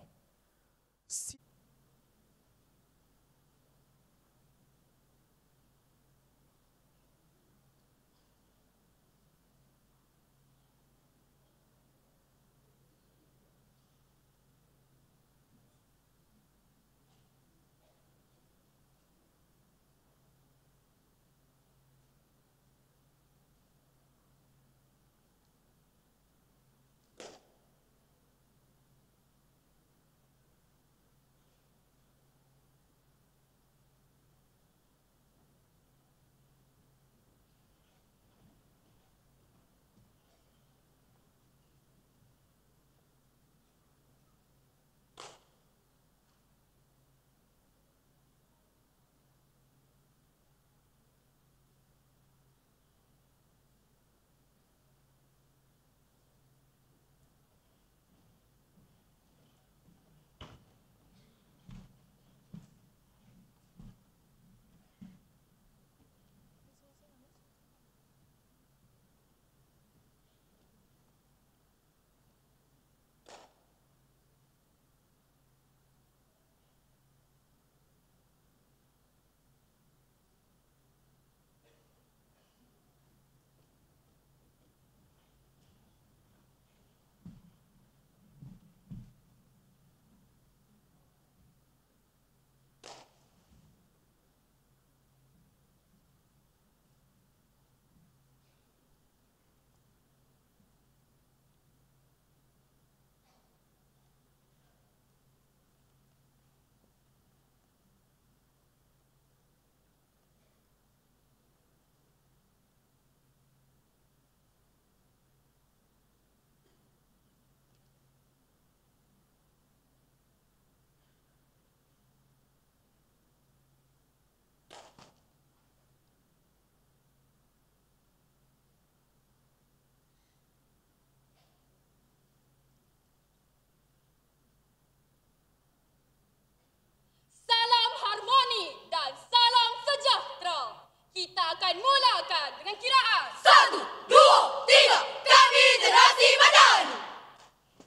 Kita akan mulakan dengan kiraan 1, 2, 3, kami generasi Madani.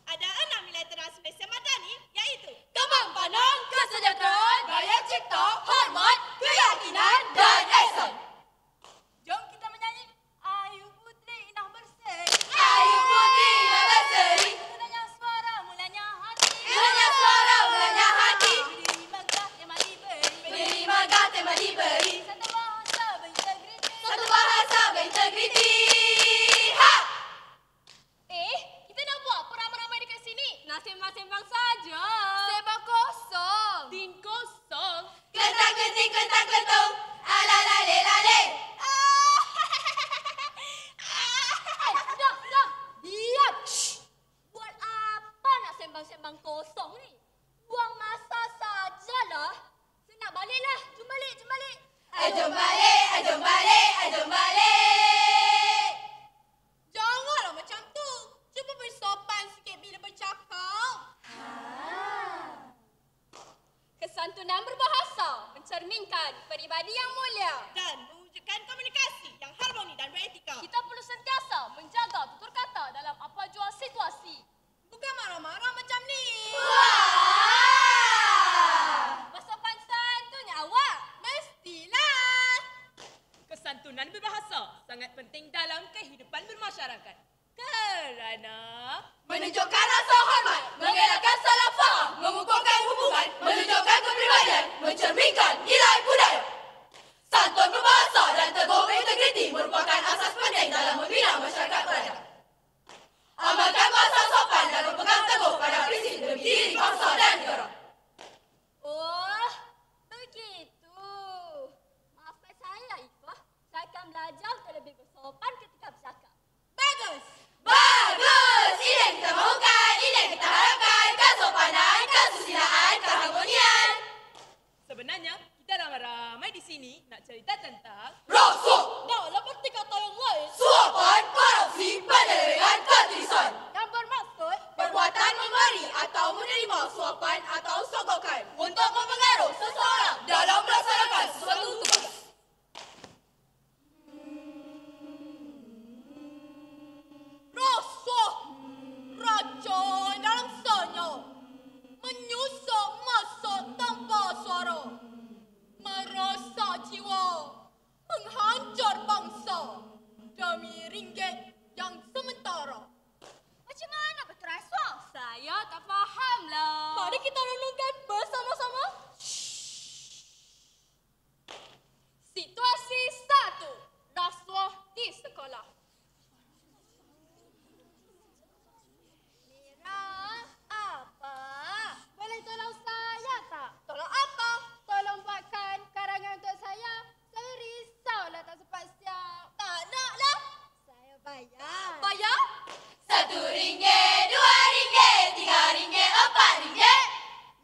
Ada 6 nilai terang spesial Madani, iaitu kemampanan, kesejahteraan, daya cipta, hormat, keyakinan dan ihsan. Jom kita menyanyi Ayu Putri Indah Berseri. Ayu Putri Indah Berseri. Mulanya suara, mulanya hati. Mulanya suara, mulanya hati. Berdiri megah, tema diberi. Berdiri megah, tema diberi. Satu bahasa berintegriti. Satu bahasa berintegriti. Ha! Kita nak buat apa ramai-ramai dekat sini? Nak sembang-sembang saja. Sebab kosong. Tin kosong. Ketak-ketik, ketak-ketung. Alalale-lale. Dah. Diam. Buat apa nak sembang-sembang kosong ni? Buang masa sajalah. Saya nak baliklah. Jom balik. Jom balik, jom balik, jom balik. Janganlah macam tu. Cuba bersopan sikit bila bercakap. Kesantunan berbahasa mencerminkan peribadi yang mulia Dan mewujudkan komunikasi yang harmoni dan beretika. Kita perlu sentiasa menjaga tutur kata dalam apa jua situasi. Bukan marah-marah macam ni. Bersopan santunnya awak. Mestilah. Kesantunan sini nak cerita tentang Rosok. dah lah berarti kata yang lain. Suapan, korupsi, penyelewengan, ketirisan. Yang bermaksud Perbuatan memberi atau menerima suapan atau sogokan untuk mempengaruhi seseorang dalam melaksanakan sesuatu tugas. rasuah racun dalam sanya, menyusup masuk tanpa suara, merosak jiwa, menghancur bangsa demi ringgit yang sementara. Macam mana berterasuah? Saya tak faham lah. Mari kita renungkan bersama-sama. Situasi 1. Rasuah di sekolah. Mira, apa? Boleh tolong saya tak? Tolong apa? Tolong buatkan karangan untuk saya. Saya risaulah tak sempat siap. Tak nak lah. Saya bayar. Bayar? RM1, RM2, RM3, RM4.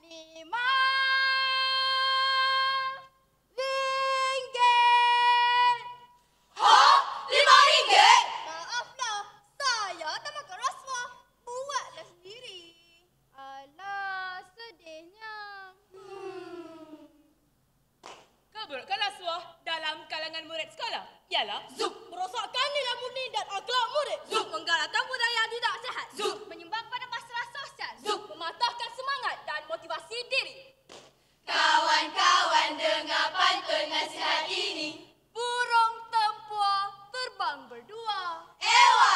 RM5. Ha? RM5? Maaflah, saya tak makan rasuah. Buatlah sendiri. Alah, sedihnya. Keburukan rasuah dalam kalangan murid sekolah ialah Zuk, merosakkan nilai murni dan akhlak murid. Zuk, menggalakkan budaya tidak sihat. Zuk, menyumbang pada masalah sosial. Zuk, mematahkan semangat dan motivasi diri. Kawan-kawan dengar pantun nasihat ini. Burung tempua terbang berdua. Ewa!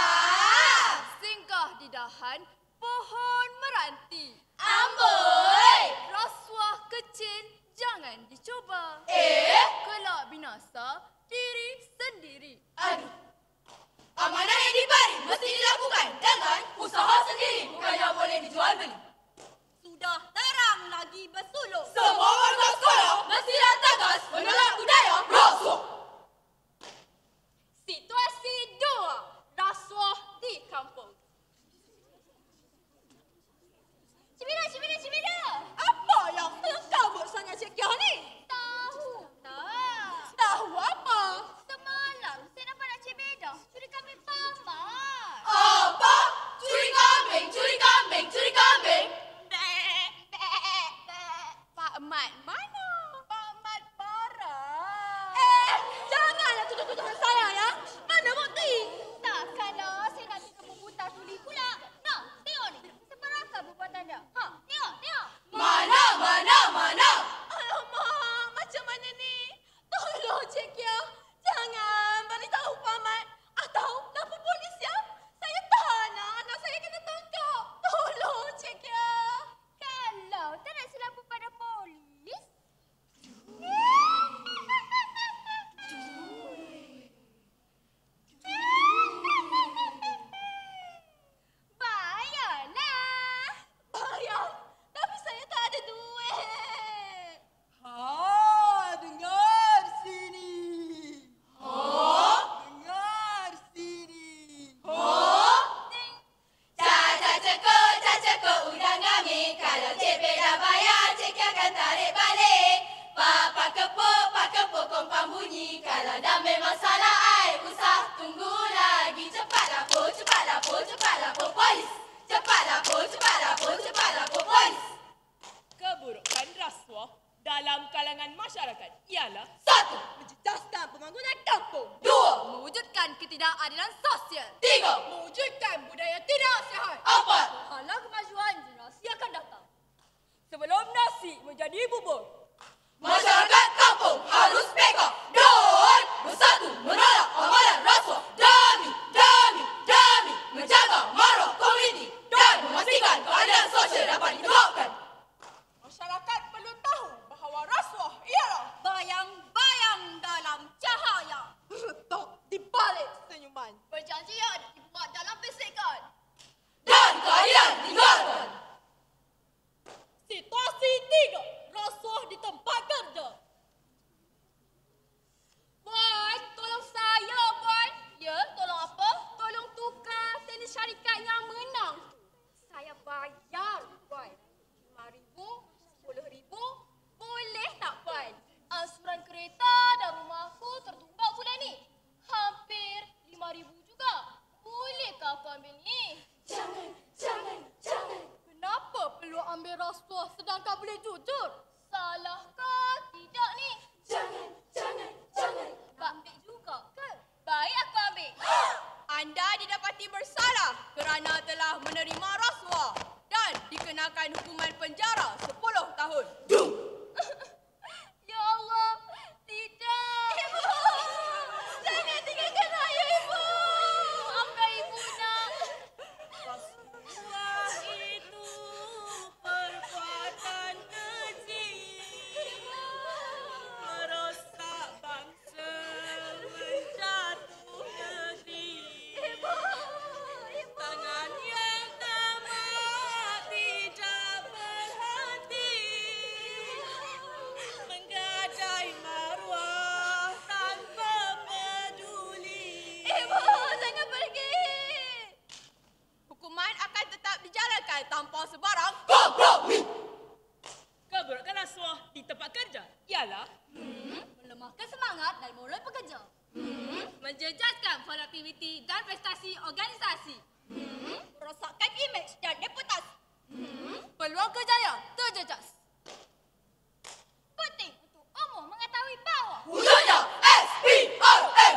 Singgah di dahan pohon meranti. Amboi! Rasuah kecil jangan dicuba. Kelak binasa diri sendiri. Aduh. Amanah yang diberi mesti dilakukan dengan usaha sendiri, bukannya boleh dijual beli. Sudah terang lagi bersuluk. Semua warga sekolah mestilah tegas menolak budaya rasuah. Situasi 2. Rasuah di kampung. Cimida. Apa yang terkabut sangat cekiah ni? Tahu tak? Tahu apa? Semalam saya nampak nak cimida. Curi kambing paman. Apa? Curi kambing, curi kambing, curi kambing. Pak Mat mana? Pak Mat parah. Janganlah tuduh-tuduh saya ya. Mana bukti? Takkanlah saya nak tiga buta tuli pula. Nah, tengok ni. Separakah perbuatan dia? Ha, tengok. Mana? Alamak, macam mana ni? Tolong cekiah. Jangan beritahu Pak Mat. Atau lapor polis ya. Saya tak nak anak saya kena tangkap. Tolong cekiah. Kalau tak nak selapor pada polis. Bayarlah. Bayar. Tapi saya tak ada duit. Dengar sini. Dengar sini. Caca undangan kalau CP dah bayar, cek akan tarik balik. Pak kepuk kompang bunyi. Kalau dah memang salah ai, usah tunggu lagi. Cepat lapor polis. Cepat lapor polis. keburukan rasuah dalam kalangan masyarakat ialah 1. Mencerdaskan pembangunan kampung. 2. Mewujudkan ketidakadilan sosial. 3. Mewujudkan budaya tidak sihat. 4. Halang kemajuan generasi akan datang. Sebelum nasi menjadi bubur. Masyarakat kampung harus peka dan bersatu menolak amalan rasuah demi menjaga maruah komuniti dan memastikan keadilan sosial dapat ditegakkan. Masyarakat perlu tahu bahawa rasuah ialah Bayang-bayang dalam cahaya. letak di balik senyuman. Perjanjian dibuat dalam bisikan. Dan keadilan ditinggalkan. Situasi 3. Rasuah di tempat kerja. Boy, tolong saya, boy. Ya, tolong apa? Tolong tukar tenis syarikat yang menang. Saya bayar, boy. RM5,000, RM10,000. Boleh tak, boy? Asuran kereta ambil rasuah sedangkan boleh jujur? Salahkah tidak ni? Jangan. Ambil juga ke? Baik, aku ambil. Anda didapati bersalah kerana telah menerima rasuah dan dikenakan hukuman penjara 10 tahun. Ya Allah, tidak. Ibu, jangan tinggalkan saya, Ibu. Maafkan Ibu, nak. Rasuah itu perbuatan keji, merosak bangsa, menjatuh negeri. Tangan yang tamak tidak berhenti, menggadai maruah tanpa peduli. Ibu, jangan pergi. Hukuman akan tetap dijalankan tanpa sebarang Kompromi. keberkan rasuah di tempat kerja ialah Melemahkan semangat dan moral pekerja. menjejaskan produktiviti dan prestasi organisasi, Merosakkan imej dan reputasi. peluang kerjaya terjejas. Penting untuk umum mengetahui bahawa Wujudnya SPRM.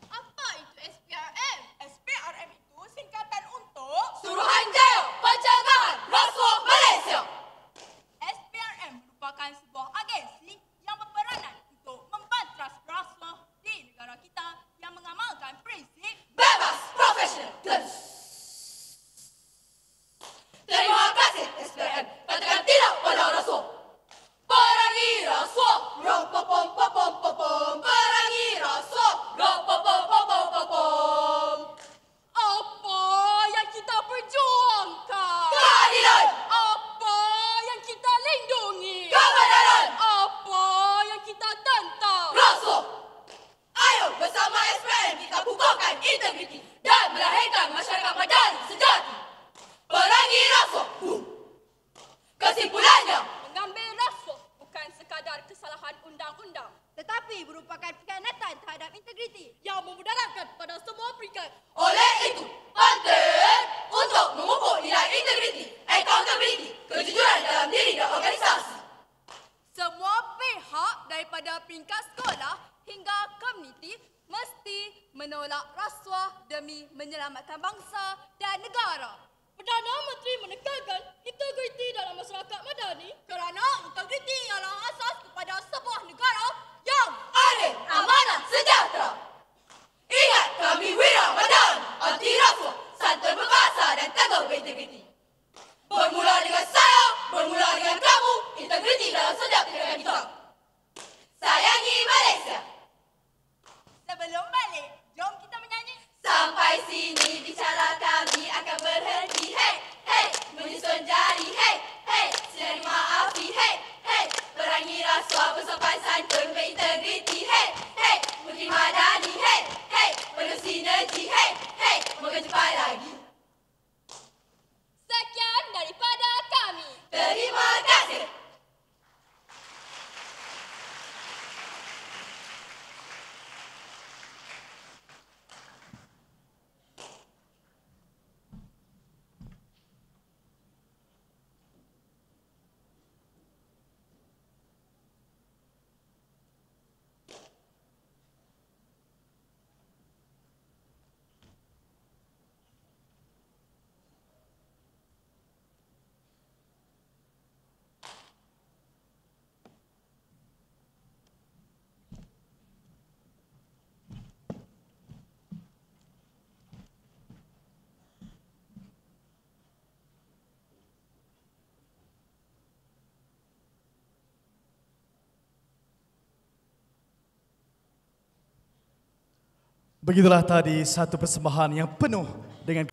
apa itu SPRM? SPRM itu singkatan untuk Suruhanjaya Pencegahan Rasuah Malaysia. SPRM merupakan sebuah agensi yang berperanan untuk membantras rasuah di negara kita yang mengamalkan prinsip Bebas profesional dan terima kasih SPRM. Katakan tidak pada rasuah. Perangi rasuah. Rom-pom-pom-pom-pom-pom. Perangi rasuah. Rom-pom-pom-pom-pom-pom. Apa yang kita perjuangkan? Keadilan. Apa yang kita lindungi? Kebenaran. Apa yang kita tentang? Rasuah. Ayo bersama SPRM kita kukuhkan integriti dan melahirkan masyarakat madani sejati. Perangi rasuah. Kesimpulannya, Mengambil rasuah bukan sekadar kesalahan undang-undang, tetapi merupakan pengkhianatan terhadap integriti yang memudaratkan pada semua peringkat. oleh itu penting untuk memupuk nilai integriti, accountability, kejujuran dalam diri dan organisasi. semua pihak daripada peringkat sekolah hingga komuniti mesti menolak rasuah demi menyelamatkan bangsa dan negara. Perdana Menteri menekankan integriti dalam masyarakat madani kerana integriti ialah asas kepada sebuah negara yang Adil, amanah, sejahtera. Ingat kami wira madani, anti rasuah, santun berbahasa dan teguh berintegriti. Bermula dengan saya, bermula dengan kamu, integriti dalam setiap tindakan kita. Sayangi Malaysia. Sebelum balik, jom kita menyanyi. Sampai sini bicara kami akan berhenti. Hey, hey, menyusun jari. Hey, hey, sila dimaafi. Hey, hey, perangi rasuah bersopan santun berintegriti. Hey, hey, menteri madani. Hey, hey, penuh sinergi. Hey, hey, moga cepat lagi. sekian daripada kami. Terima kasih. Begitulah tadi satu persembahan yang penuh dengan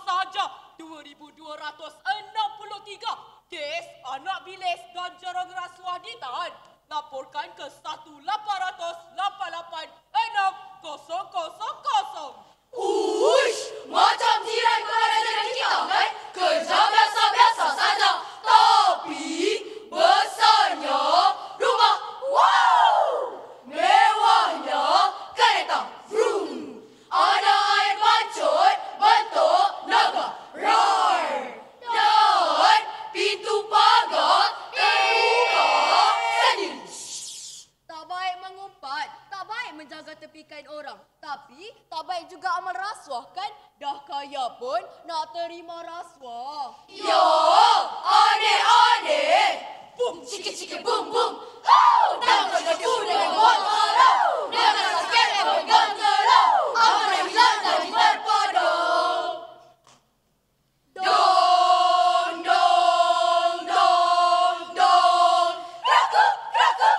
sahaja 2,263 kes anak bilis dan jarang rasuah ditahan. Laporkan ke 1-800-88-6000. Uish, macam jiran kerajaan kita kan? Kerja biasa-biasa saja. Tapi besarnya rumah, wow! Mewahnya kereta, vroom! Ada air pancut bentuk naga, roar! Dan pintu pagar terbuka sendiri. Tak baik mengumpat, tak baik menjaga tepikan orang. Tapi tak baik juga amal rasuah kan? Dah kaya pun nak terima rasuah. Yo, aneh-aneh. Boom, ciki-ciki, boom, boom. Tangan aku dengan motor. Dengan sakit dengan terau. Apa yang hilang lagi terpodong. Dong, dong, dong, dong. Kraku, kraku.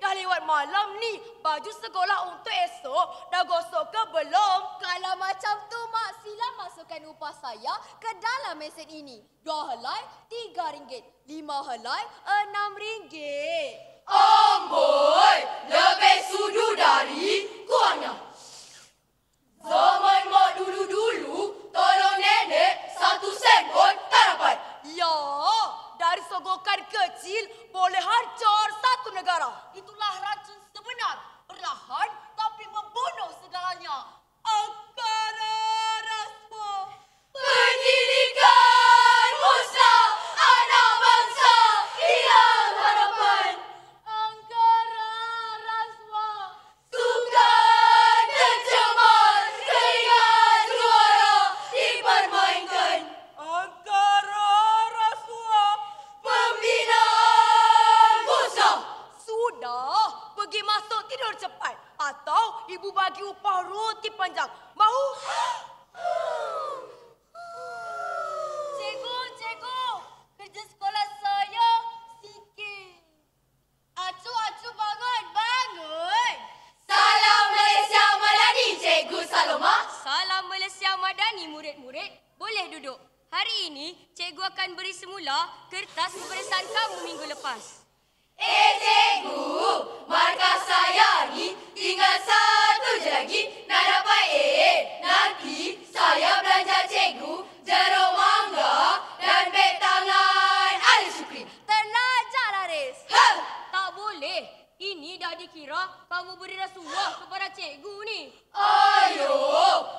Dah lewat malam ni. Baju sekolah untuk esok dah gosok ke belum? Kalau macam tu mak sila masukkan upah saya ke dalam mesin ini. 2 helai RM3, 5 helai RM6. Amboi, lebih sudu dari kurangnya. Zaman mak dulu-dulu, tolong nenek 1 sen pun tak dapat. Ya, dari sogokan kecil boleh hancur satu negara. Itulah racun sebenar. Perlahan tapi membunuh segalanya. Angkara rasuah. Pendidikan musnah, anak bangsa hilang harapan. Angkara rasuah. Sukan tercemar, keringat juara dipermainkan. Angkara rasuah. Pembinaan musnah. Sudah, pergi masuk tidur cepat. Atau ibu bagi upah roti panjang. Mahu? Cikgu, kerja sekolah saya sikit. Acu bangun. Salam Malaysia Madani, Cikgu Saloma. Salam Malaysia Madani, murid-murid. Boleh duduk. Hari ini, cikgu akan beri semula kertas peperiksaan kamu minggu lepas. Cikgu, markah saya ni tinggal 1 je lagi nak dapat A. Nanti saya belanja cikgu jeruk mangga dan beg tangan Ali Syukri. Terlajar, Haris. Tak boleh. Ini dah dikira kamu beri rasuah kepada cikgu ni. Ayo,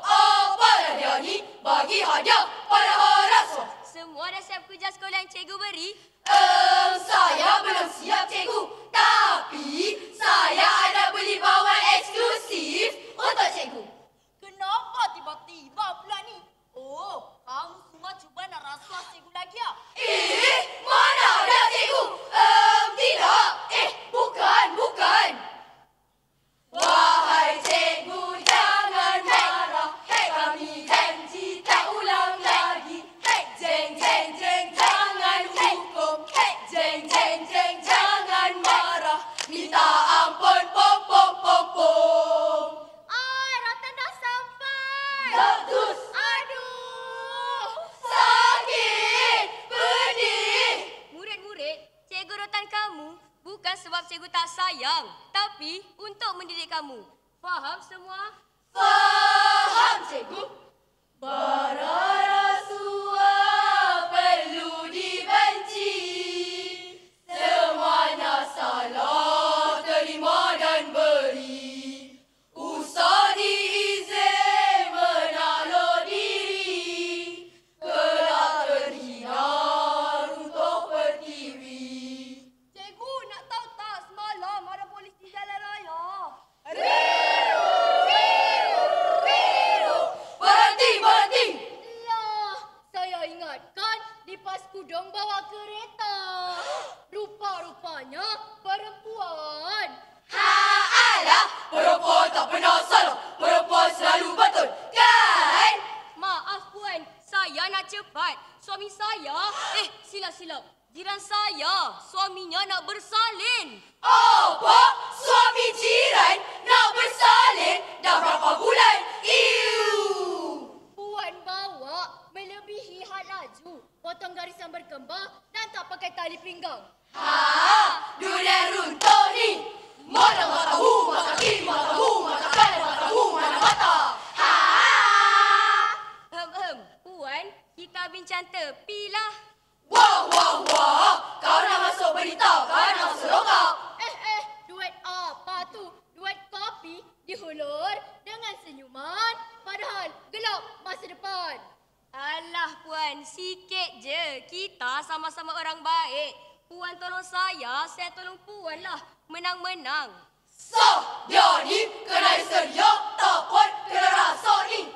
apalah dia ni bagi hadiah pada orang rasuah. Semua dah siap kerja sekolah yang cikgu beri? Saya belum siap, cikgu. Tapi saya ada beli bawang eksklusif untuk cikgu. Kenapa tiba-tiba pula ni? Oh, kamu semua cuba nak rasuah cikgu lagi ya? Mana ada cikgu? Tidak. Bukan. Wahai cikgu, jangan marah. Kami janji tak ulang lagi. Jeng, jeng, jeng, jangan hukum. Jeng, jeng, jeng, jangan marah. Minta ampun, pom, pom, pom, pom. Rotan dah sampai. Bagus. Aduh. Sakit. Pedih. Murid-murid, cikgu rotan kamu bukan sebab cikgu tak sayang, tapi untuk mendidik kamu. Faham semua? Faham, cikgu. Para rasuah perlu dibenci. Semuanya salah terima dan beri. Usah diizin menakluk diri. Kelak terhina runtuh pertiwi. Cikgu, nak tahu tak semalam ada polis di jalan raya? Berhenti. Lah, saya ingatkan di pas kudung bawa kereta. Rupa-rupanya perempuan. Alah, perempuan tak pernah salah. Perempuan selalu betul, kan? Maaf puan, saya nak cepat. Suami saya, silap. Jiran saya, suaminya nak bersalin. Apa? Suami jiran nak bersalin? Dah berapa bulan? Iu. Puan bawa potong garis yang berkembang dan tak pakai tali pinggang. Dunia runtuh ni. Mana matamu, mata kiri, matamu, mata kanan, matamu, mana mata. Puan, kita bincang tepilah. Wah. Kau nak masuk berita, kau nak masuk rokok. Duit apa tu? Duit kopi dihulur dengan senyuman padahal gelap masa depan. Alah Puan, sikit je. Kita sama-sama orang baik. Puan tolong saya tolong Puan lah. Menang-menang. So, dia ni kena seria, tak pun kena rasa ni.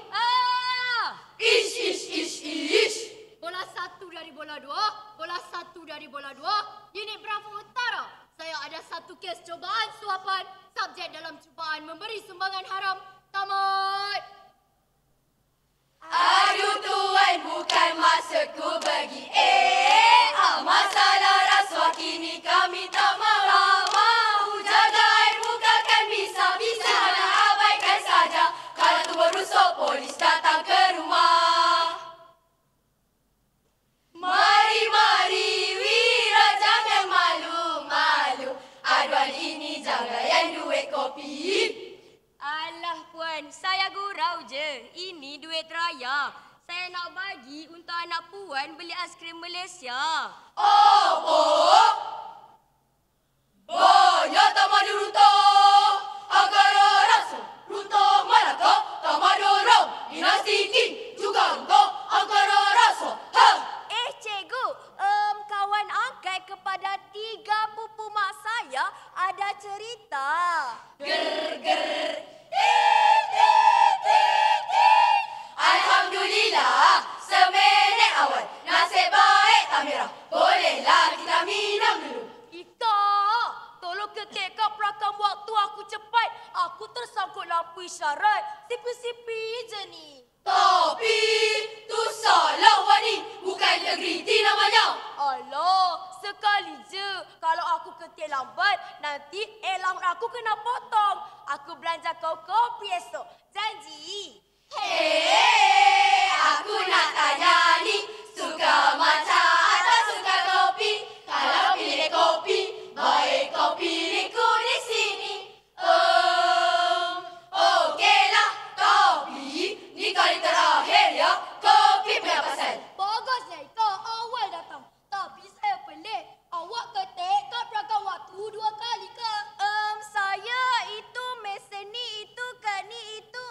Ish. Bola 1 dari bola 2, bola 1 dari bola 2, unit Bravo Utara. Saya ada satu kes cubaan suapan, subjek dalam cubaan memberi sumbangan haram. Tamat. Aduh tuan, bukan maksudku bagi masalah rasuah kini kami tak mahu jaga air muka kan bisa nak abaikan saja. Kalau tu berusuk polis datang ke rumah. Mari Wira jangan malu-malu. Aduan ini jangan layan duit kopi. Alah Puan, saya gurau je. Ini duit raya. Saya nak bagi untuk anak Puan beli aiskrim Malaysia. Banyak tak madu runtuh. Agar rasa runtuh Melaka. Tak madu orang. Dinasti King juga runtuh. Agar rasa. Cikgu, kawan angkat kepada 3 pupu mak saya ada cerita. Ger. Alhamdulillah, semenek awal. Nasib baik tak merah. Bolehlah kita minum dulu. Ika, tolong ketikkan perakam waktu aku cepat. Aku tersangkut lampu isyarat. Sipi-sipi je ni. Tapi, tu salah Wani. Bukan Negriti namanya. Alah, sekali je. Kalau aku ketik lambat, nanti elang aku kena potong. Aku belanja kau kopi esok. Janji. Aku nak tanya ni, suka matcha atau suka kopi? Kalau pilih kopi, baik kau pilihku di sini. Okeylah, kopi. Ni kali terakhir ya, kopi punya pasal. Bagusnya Ika, awal datang. Tapi saya pelik. Awak ketik kat belakang waktu 2 kali ke? Saya itu mesin ni, itu kan ni, itu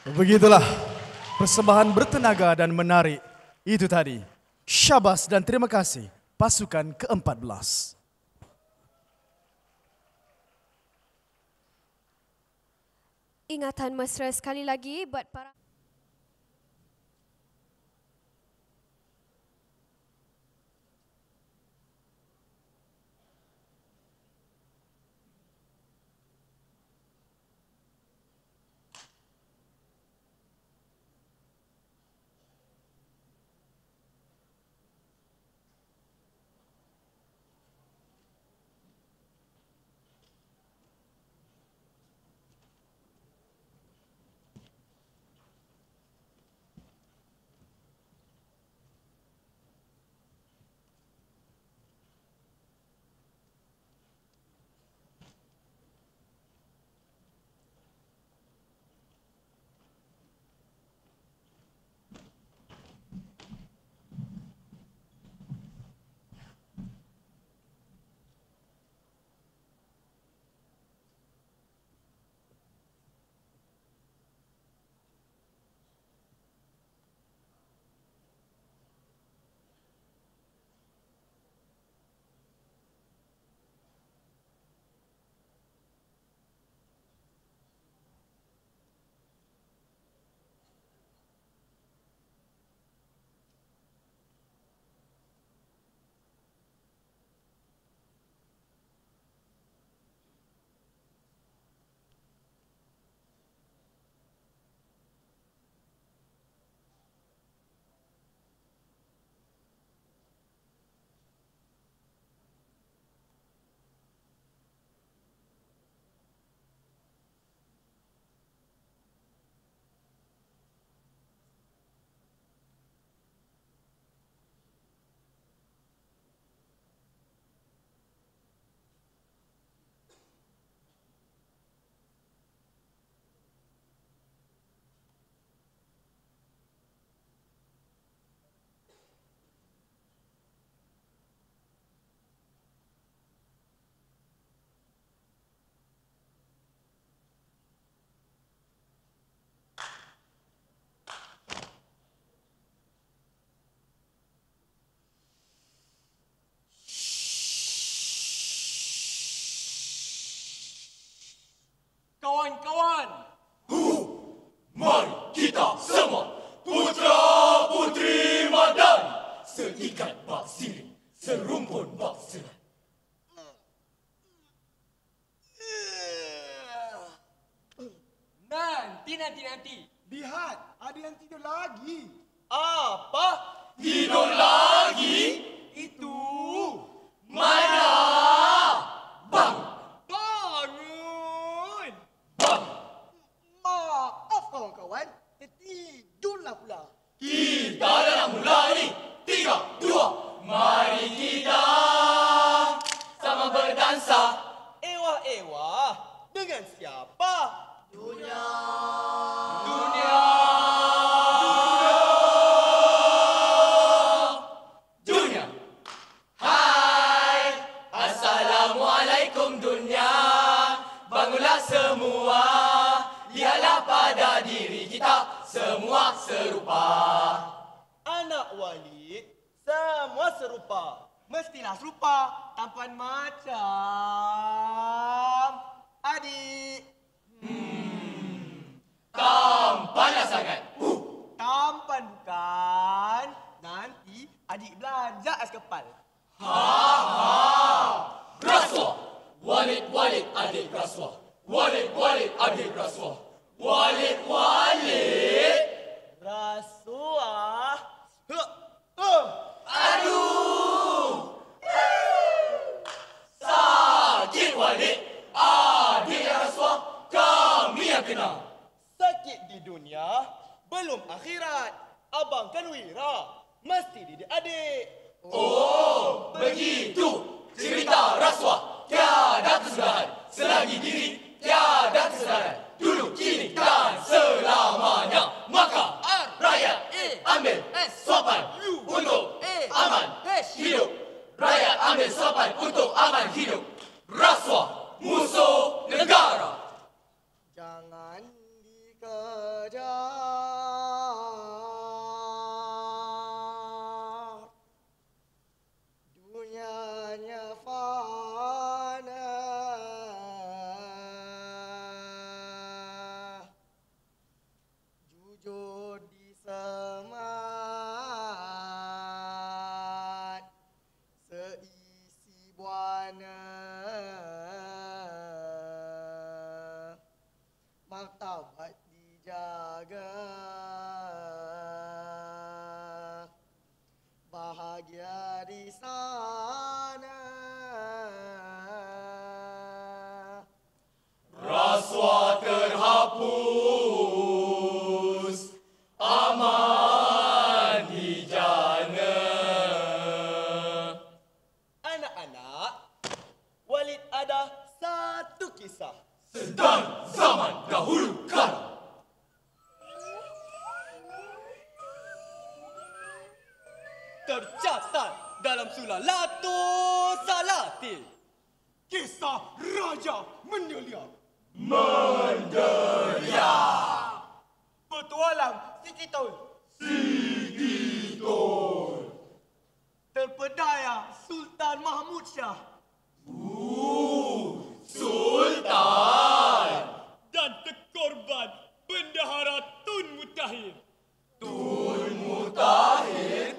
Begitulah persembahan bertenaga dan menarik itu tadi. Syabas dan terima kasih pasukan ke-14. Ingatan mesra sekali lagi buat para kawan-kawan. Mari kita semua putra-putri Madani, seikat bak sirih, serumpun bak serat. Nanti. Lihat, ada yang tidur lagi. Apa? Tidur lagi? Itu. Mana? Bangun! Maaf kawan-kawan, tertidurlah pula. Kita dah nak mula ni. 3, 2, mari kita sama berdansa. Ewah, dengan siapa? Dunia. Hai, Assalamualaikum dunia. Bangunlah semua. Lihatlah pada diri kita, semua serupa. Anak Walid, semua serupa. Mestilah serupa, tampan macam adik. Tampanlah sangat. Tampan bukan? Nanti adik belanja es kepal. Rasuah. Walid adik rasuah. Walid adik rasuah. Walid. Rasuah. Aduh. Sakit Walid. Adik rasuah. Kami yang kena. Sakit di dunia, belum akhirat. Abang kan wira, mesti didik adik. Oh, begitu. Cerita rasuah. Tiada kesudahan. Selagi diri, tiada kesedaran. Dulu, kini, dan selamanya. Maka, rakyat ambil suapan untuk aman hidup. Rakyat ambil suapan untuk aman hidup. Rasuah, musuh negara. Jangan sekejap dunianya fana, jujur disemat seisi buana, martabat dijaga, bahagia di sana. Rasuah terhapus, aman di jana. Anak-anak, Walid ada satu kisah. Sedang zaman dahulu kala. Tercatat dalam Sulalatul Salatin. Kisah Raja Mendelia. Mendelia. Petualang Sikitol. Sikitol. Terpedaya Sultan Mahmud Shah. Sultan. Dan terkorban Bendahara Tun Mutahir. Tun Mutahir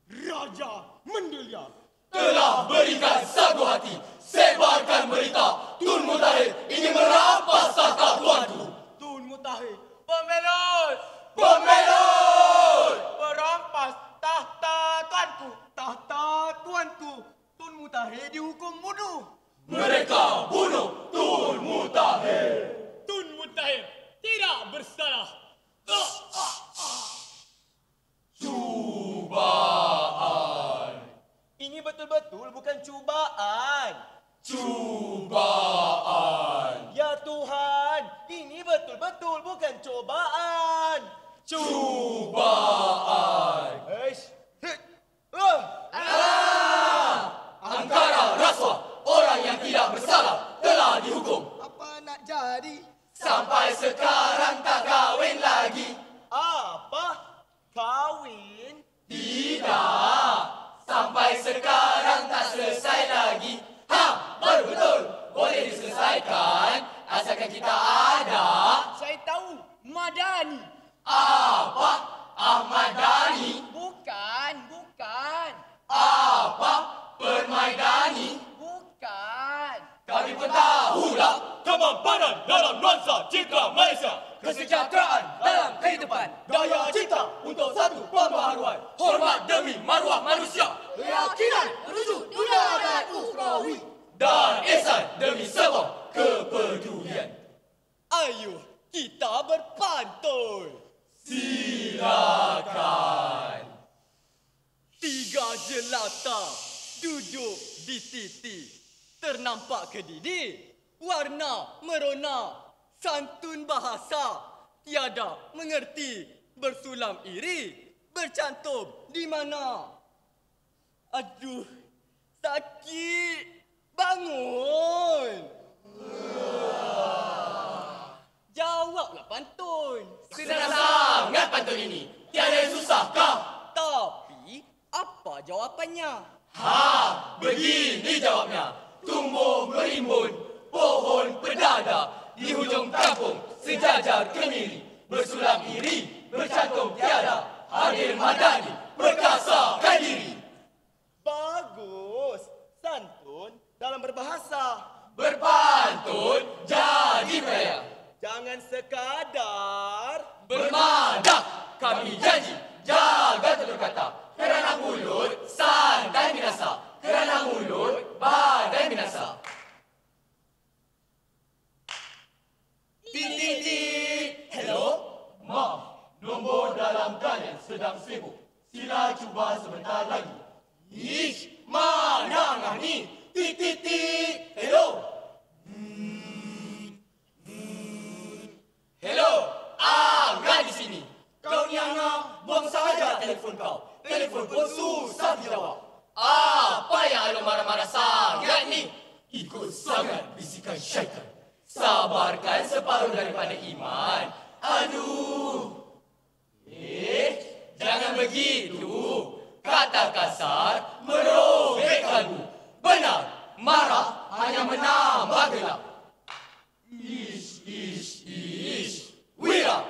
Raja Mendelia telah berikan satu hati, sebarkan berita Tun Mutahir ingin merampas tahta tuanku. Tun Mutahir pemelot, merampas tahta tuanku. Tun Mutahir dihukum bunuh. Mereka bunuh Tun Mutahir. Tun Mutahir tidak bersalah. Cubaan. Ini betul-betul bukan cubaan. Cubaan. Ya Tuhan, ini betul-betul bukan cobaan. Cubaan. Angkara rasuah, orang yang tidak bersalah telah dihukum. Apa nak jadi? Sampai sekarang tak kahwin lagi. Apa? Kahwin? Tidak. Sampai sekarang tak selesai lagi. Baru betul. Boleh diselesaikan asalkan kita ada. Saya tahu, Madani. Apa? Ahmad Dhani? Bukan. Apa? Permaidani? Bukan. Kami pun tahulah kemapanan dalam nuansa citra Malaysia. Kesejahteraan dalam kehidupan. Daya cinta untuk satu pembaharuan. Hormat demi maruah manusia. Keyakinan menuju dunia dan ukhrawi. Dan ihsan demi sebuah kepedulian. Ayo kita berpantun. Silakan. 3 jelata duduk di titi, ternampak kedidi, warna merona, santun bahasa, tiada mengerti, bersulam iri, bercantum di mana? Aduh, sakit, bangun. Jawablah pantun. Senang sangat pantun ini. Tiada yang susah kah? Tapi apa jawapannya? Begini jawabnya. Tumbuh berimbun, pohon pedada, di hujung kampung sejajar kemiri, bersulam iri, bercantum tiada, hadir Madani, perkasakan diri. Bagus, santun dalam berbahasa. Berpantun jadi budaya. Jangan sekadar bermadah. Kami janji jaga tutur kata. Kerana mulut santai binasa. Kerana mulut badai binasa. Titik. Hello. Maaf, nombor dalam kalian sedang sibuk. Sila cuba sebentar lagi. Ish, mana ngah ni? Titik. Hello. Hello, Angga di sini. Kau ni Angga, buang saja telefon kau. Telefon pun susah dijawab. Apa yang ada marah-marah sangat ni? Ikut sangat bisikan syaitan. Sabar mengeluarkan separuh daripada iman. Aduh. Jangan begitu. Kata kasar merobek kalbu. Benar, marah hanya menambah gelap. Ish. Wira.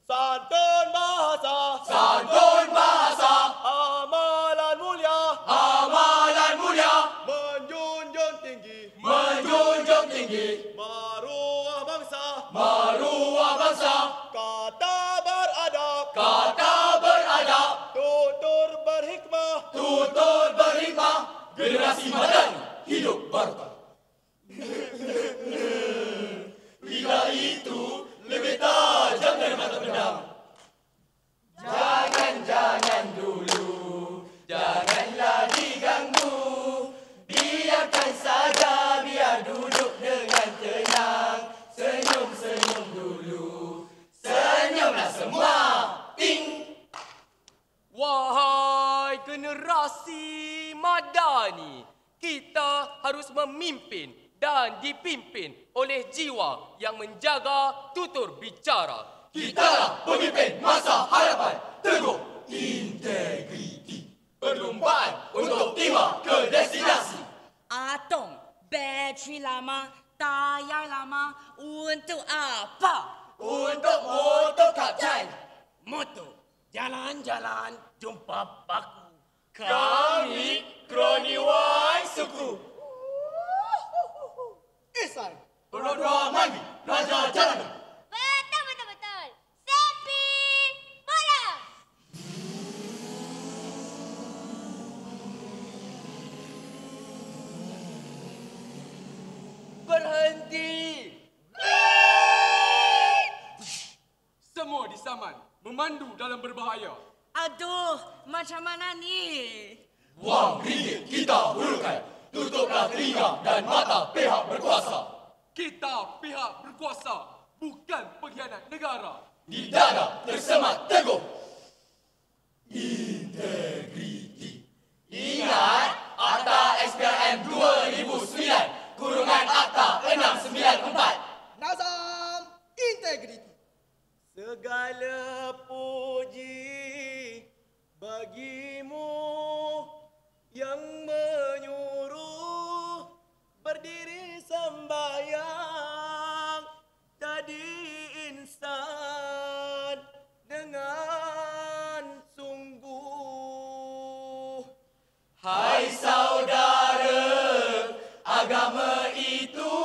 Santun bahasa. Santun bahasa. Amalan mulia. Amalan mulia. Menjunjung tinggi. Menjunjung tinggi. Maruah bangsa. Maruah bangsa. Kata beradab. Kata beradab. Tutur berhikmah. Tutur berhikmah. Generasi madani hidup barokah. Wira itu lebih tajam dari mata pedang. Jangan dulu, janganlah diganggu. Biarkan saja, biar duduk dengan tenang. Senyum dulu, senyumlah semua. Ting. Wahai generasi madani, kita harus memimpin dan dipimpin oleh jiwa yang menjaga tutur bicara. Kitalah pemimpin masa hadapan. Teguh integriti. Perlumbaan untuk tiba ke destinasi. Atong, bateri lama, tayar lama, untuk apa? Untuk motor kapten. Moto, jalan-jalan jumpa paku. Kami Kroni Wai Suku. Isan. Berdua mandi, Raja Jalanan. Betul. Sepi bola. Berhenti! Semua disaman, memandu dalam berbahaya. Aduh, macam mana ni? Wang ringgit kita hulukan. Tutuplah telinga dan mata pihak berkuasa. Kita pihak berkuasa, bukan pengkhianat negara. Di dada tersemat teguh. Integriti. Ingat Akta SPRM 2009, kurungan Akta 694. Nazam integriti. Segala puji bagimu yang menyuruh berdiri sembahyang tadi insan dengan sungguh. Hai saudara, agama itu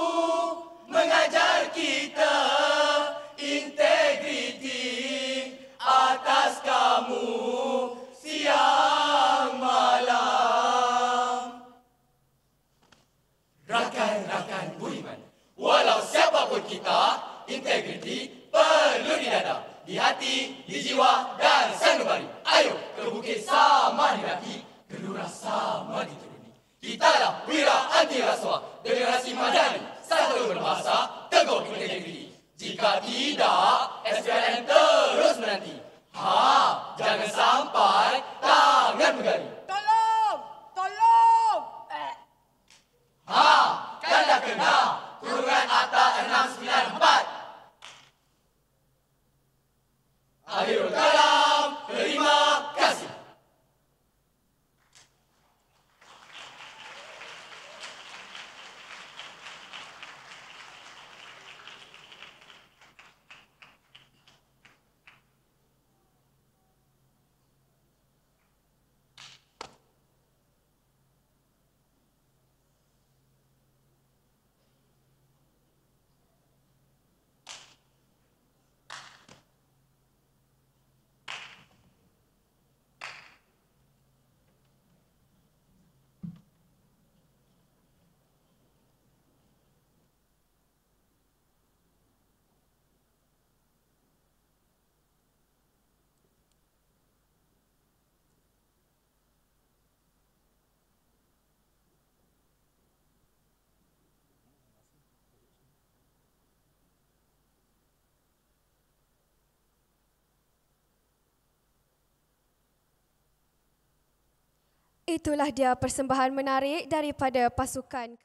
mengajar kita integriti atas kamu siang malam. Rakan-rakan budiman, walau siapapun kita, integriti perlu di dada, di hati, di jiwa dan sanubari. Ayo ke bukit sama didaki, gelora sama dituruni. Kitalah wira anti rasuah, generasi madani, satu berbahasa, teguh integriti. Jika tidak, SPRM terus menanti. Jangan sampai tangan bergari. Tolong! Kan dah kena kurungan Akta 694. Akhirul kalam, terima kasih. Itulah dia persembahan menarik daripada pasukan.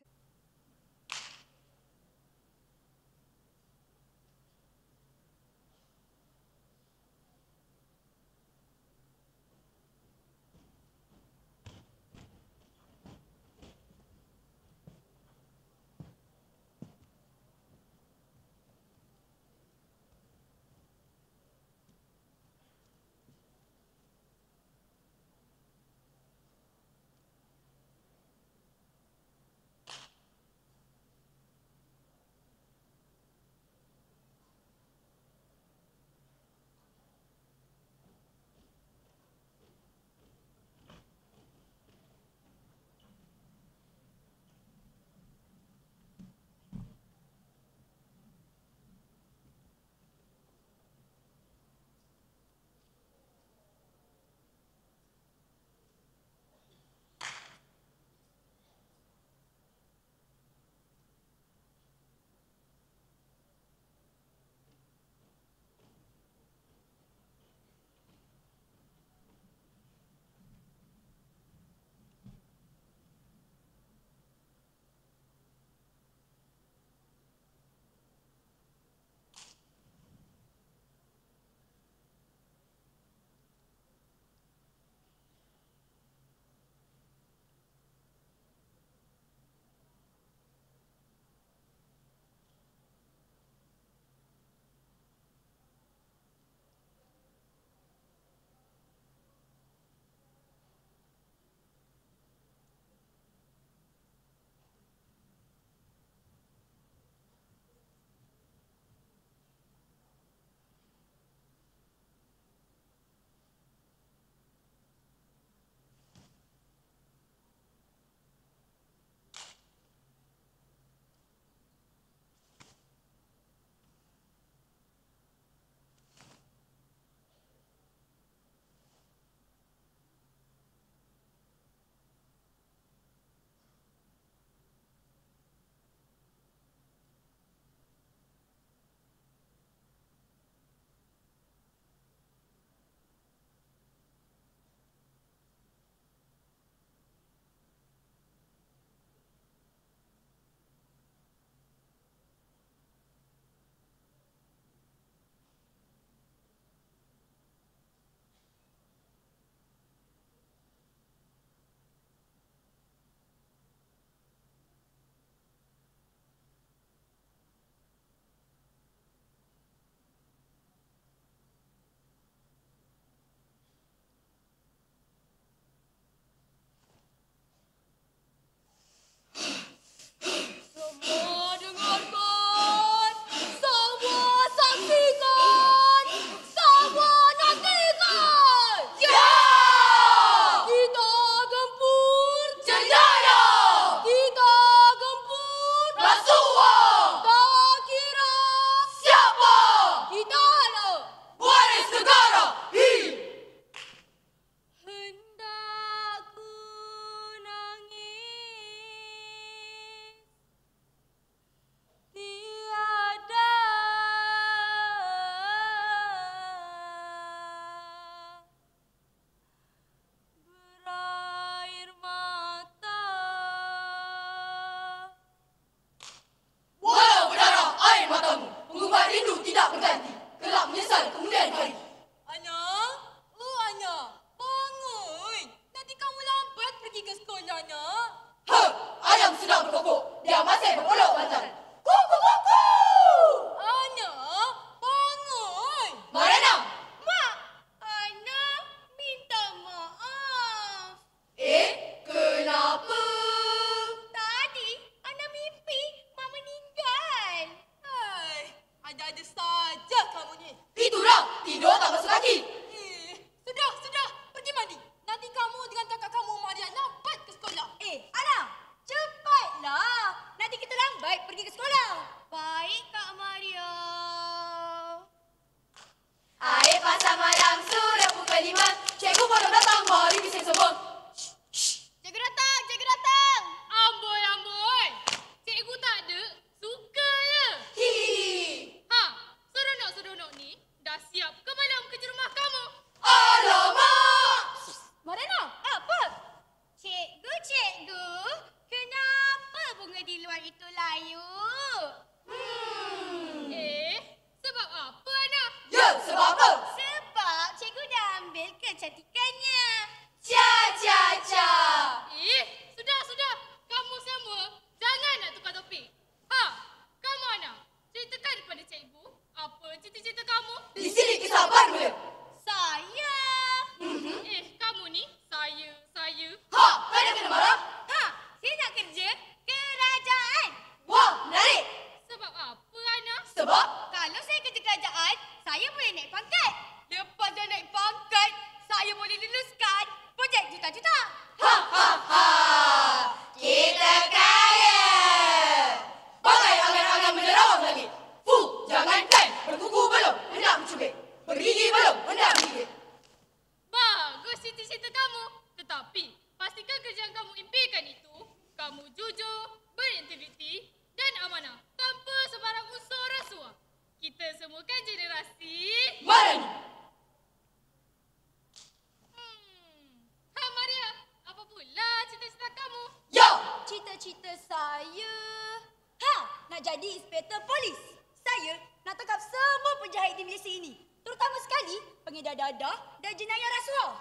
jadi inspektor polis. Saya nak tangkap semua penjahat di Malaysia ini. Terutama sekali pengedar dadah dan jenayah rasuah.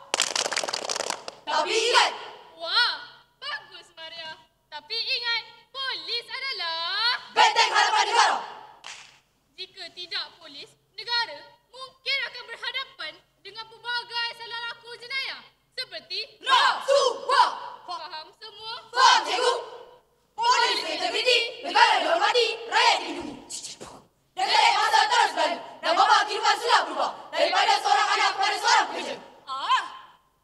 Tapi ingat. Wah, bagus Maria. Tapi ingat, polis adalah benteng harapan negara. Jika tidak polis, negara mungkin akan berhadapan dengan pelbagai salah laku jenayah seperti rasuah. Faham semua? Faham, cikgu. Polis berintegriti, negara dihormati, rakyat dilindungi. Detik masa terus berlalu dan babak kehidupan sudah berubah daripada seorang anak kepada seorang pekerja.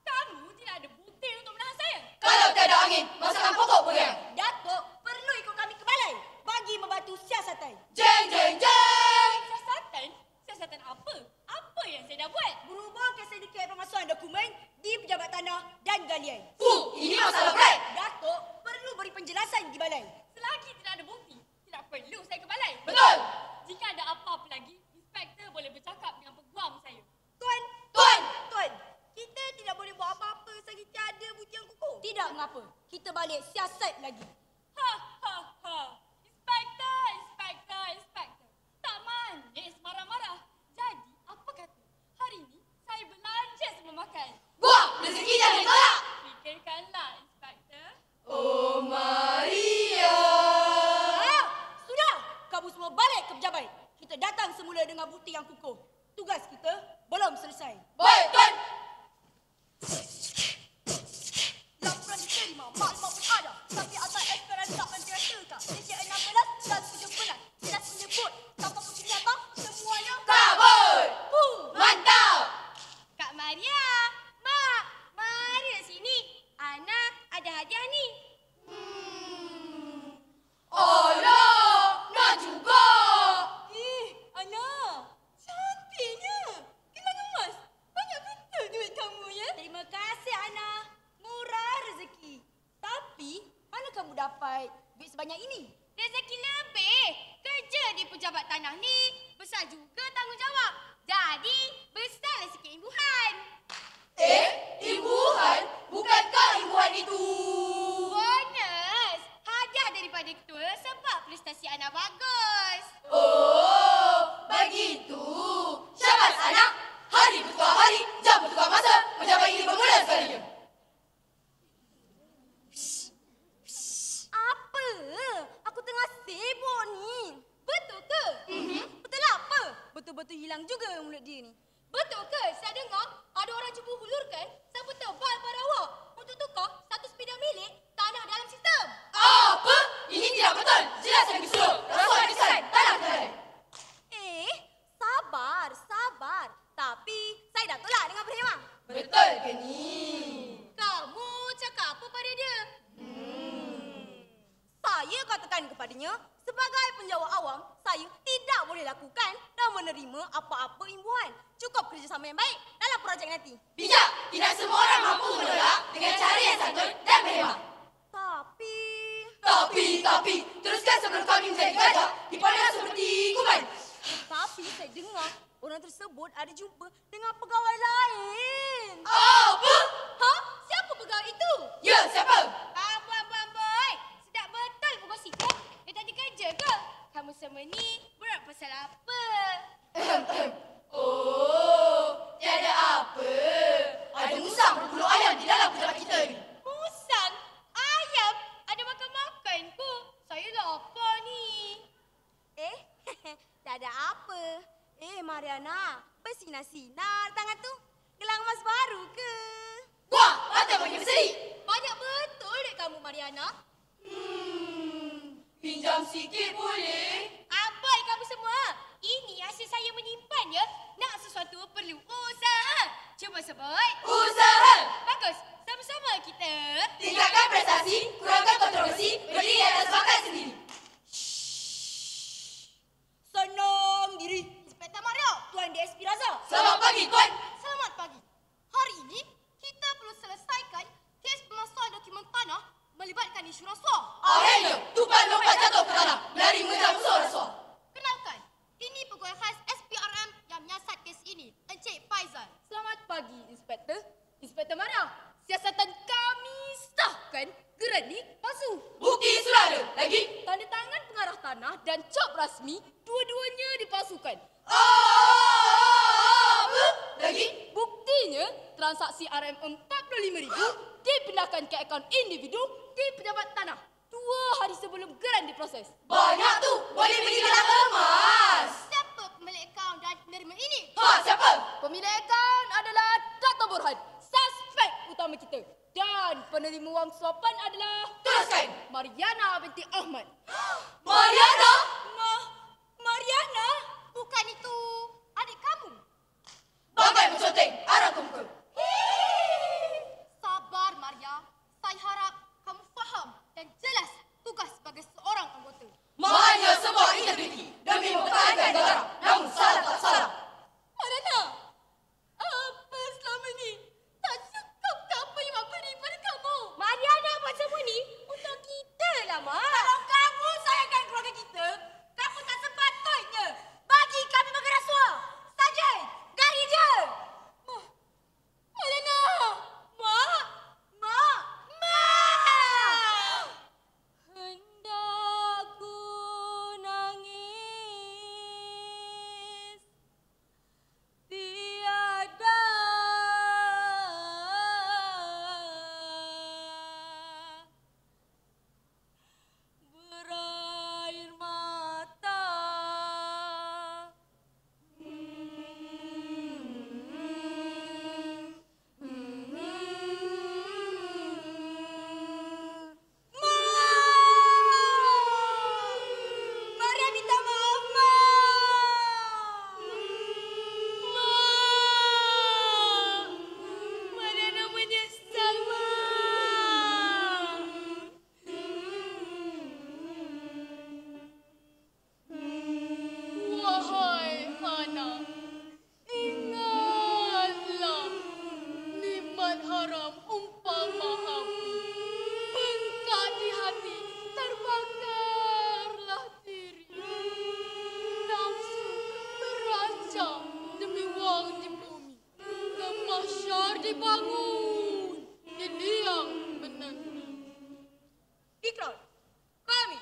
Kamu tidak ada bukti untuk menahan saya. Kalau tiada angin, masakan pokok bergerak. Datuk perlu ikut kami ke balai bagi membantu siasatan. Jeng, jeng, jeng. Siasatan? Siasatan apa? Apa yang saya dah buat? Berubahkan sedikit pemasukan dokumen di pejabat tanah dan galian. Ini masalah berat. Datuk perlu beri penjelasan di balai. Selagi tidak ada bukti, tidak perlu saya ke balai. Betul. Jika ada apa-apa lagi, inspektor boleh bercakap dengan peguam saya. Tuan. Kita tidak boleh buat apa-apa selagi tiada bukti yang kukuh. Tidak mengapa. Kita balik siasat lagi. Inspektor. Tak manis marah-marah. Jadi, apa kata? Hari ini saya belanja sebelum makan. Buah, rezeki jangan ditolak. Fikirkanlah, inspektor. Oh, Maria. Sudah. Kamu semua balik ke pejabat. Kita datang semula dengan bukti yang kukuh. Tugas kita belum selesai. Baik, Tuan. Laporan diterima, maklumat pun ada. Tapi asal SPRM tak menceritakan. Sejak 16 dan 17 jelas menyebut tanpa bukti nyata semuanya kabur. Mantap. Kak Maria, Mak, mari sini. Ana ada hadiah ni. Alah, nak juga. Ana, cantiknya. Gelang emas. Banyak betul duit kamu ya. Terima kasih Ana. Murah rezeki. Tapi mana kamu dapat duit sebanyak ini? Rezeki lebih. Kerja di pejabat tanah ni besar juga tanggungjawab. Jadi, besarlah sikit imbuhan. Imbuhan? Bukankah imbuhan itu? Bonus. Hadiah daripada ketua sebab prestasi Ana bagus. Oh, begitu. Syabas anak. Hari bertukar hari, jam bertukar masa. Pejabat ini bermula sekalinya. Apa? Aku tengah sibuk ni. Betul ke? Betul apa? Betul-betul hilang juga mulut dia ni. Betul ke? Saya dengar ada orang cuba hulurkan sapu tebal pada awak untuk tukar satu sepeda milik tanah dalam sistem. Apa? Ini tidak betul. Jelas yang disuruh. Rasuah disaran. Tanah terhadap. Sabar. Tapi saya dah tolak dengan berhemah. Betul ke ni? Kamu cakap apa pada dia? Saya katakan kepadanya, sebagai penjawat awam, saya tidak boleh lakukan dan menerima apa-apa imbuhan. Cukup kerjasama yang baik dalam projek nanti. Bijak. Tidak semua orang mampu menolak dengan cara yang santun dan berhemah. Tapi, teruskan sebelum kami menjadi gajah dipandang seperti kuman. Tapi saya dengar orang tersebut ada jumpa dengan pegawai lain. Apa? Siapa pegawai itu? Ya, siapa? Boy. Sedap betul bergosip ke? Dia tak kerja ke? Kamu semua ni berat pasal apa? Oh, tiada apa. Ada musang berbulu ayam di dalam pejabat kita ni. Musang? Ayam? Ada makan-makan ke? Saya lapar ni. Tak ada apa. Mariana, bersinar-sinar tangan tu. Gelang emas baru ke? Wah, mata bagi berseri. Banyak betul dek kamu, Mariana. Pinjam sikit boleh? Abai kamu semua. Ini hasil saya menyimpan ya. Nak sesuatu perlu usaha. Cuba sebut. Usaha. Bagus. Sama-sama kita. Tingkatkan prestasi, kurangkan kontroversi, berdiri atas bakat sendiri. Senang diri. Inspektor Maria, Tuan DSP Raza. Selamat pagi, Tuan. Selamat pagi. Hari ini, kita perlu selesaikan kes pemalsuan dokumen tanah melibatkan isu rasuah. Akhirnya, tupan lompat jatuh ke tanah. Lari mengejar musuh rasuah. Kenalkan, ini pegawai khas SPRM yang menyiasat kes ini, Encik Faizal. Selamat pagi, Inspektor. Inspektor Maria, siasatan kami sahkan gerani palsu. Bukti sudah ada. Lagi? Tanda tangan pengarah tanah dan cek sikap rasmi, dua-duanya dipalsukan. Apa lagi? Buktinya, transaksi RM45,000 dipindahkan ke akaun individu di pejabat tanah 2 hari sebelum geran diproses. Banyak tu, boleh beli gelang emas. Siapa pemilik akaun dan penerima ini? Siapa? Pemilik akaun adalah Dato' Burhan, suspek utama kita. Dan penerima wang suapan adalah... Teruskan. Mariana binti Ahmad. Mariana? Mariana? Bukan itu adik kamu? Bagai menconteng, arah ke muka. Sabar, Maria. Saya harap kamu faham dan jelas tugas sebagai seorang anggota. Mahalnya sebuah integriti demi mempertahankan negara. Namun salah tak salah. Mariana, apa selama ni? Tak cukup ke apa yang Mak beri pada kamu? Mariana buat semua ni untuk kita lah, Mak. Kalau kamu sayangkan keluarga kita, kamu tak sepatutnya bagi kami bagi rasuah. Sarjan, gari dia. Mariana! Mak! Hendak ku nangis, tiada berair mata. Maria minta maaf, Mariana menyesal, Mak. Wahai anak, ingatlah nikmat haram umpama api. Bengkak di hati, terbakarlah diri. Nafsu berancam demi wang di bumi. Ke mahsyar dibangun, di liang menanti. Ikrar, kami,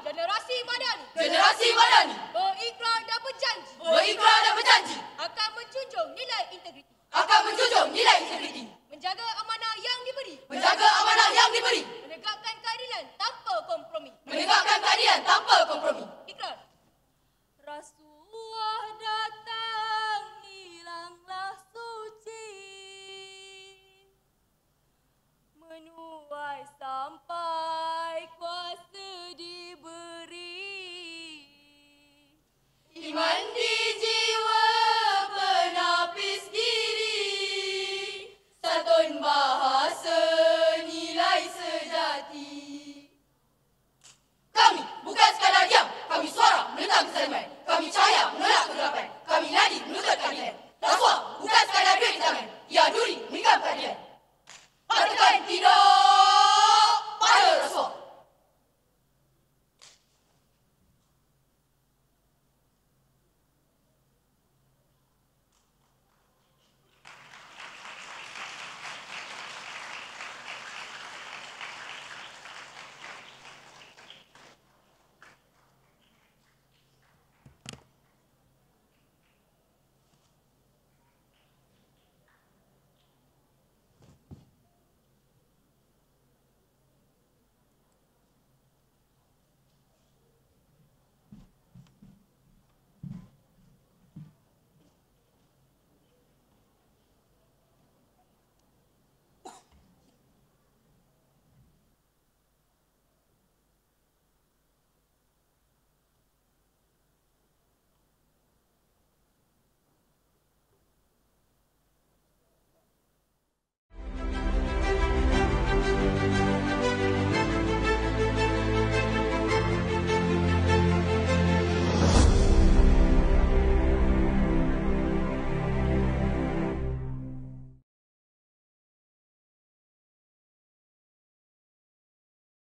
generasi Madani, berikrar dan berjanji, akan menjunjung nilai integriti, menjaga amanah yang diberi, menegakkan keadilan tanpa kompromi. Ikrar. Rasuah datang, hilanglah suci, menuai sampai kuasa diberi. Iman di jiwa penapis diri, santun bahasa nilai sejati. Kami bukan sekadar diam, kami suara menentang kezaliman, kami cahaya menolak kegelapan, kami nadi menuntut keadilan. Rasuah bukan sekadar duit di tangan, ia duri meninggalkan keadilan. Katakan tidak pada rasuah.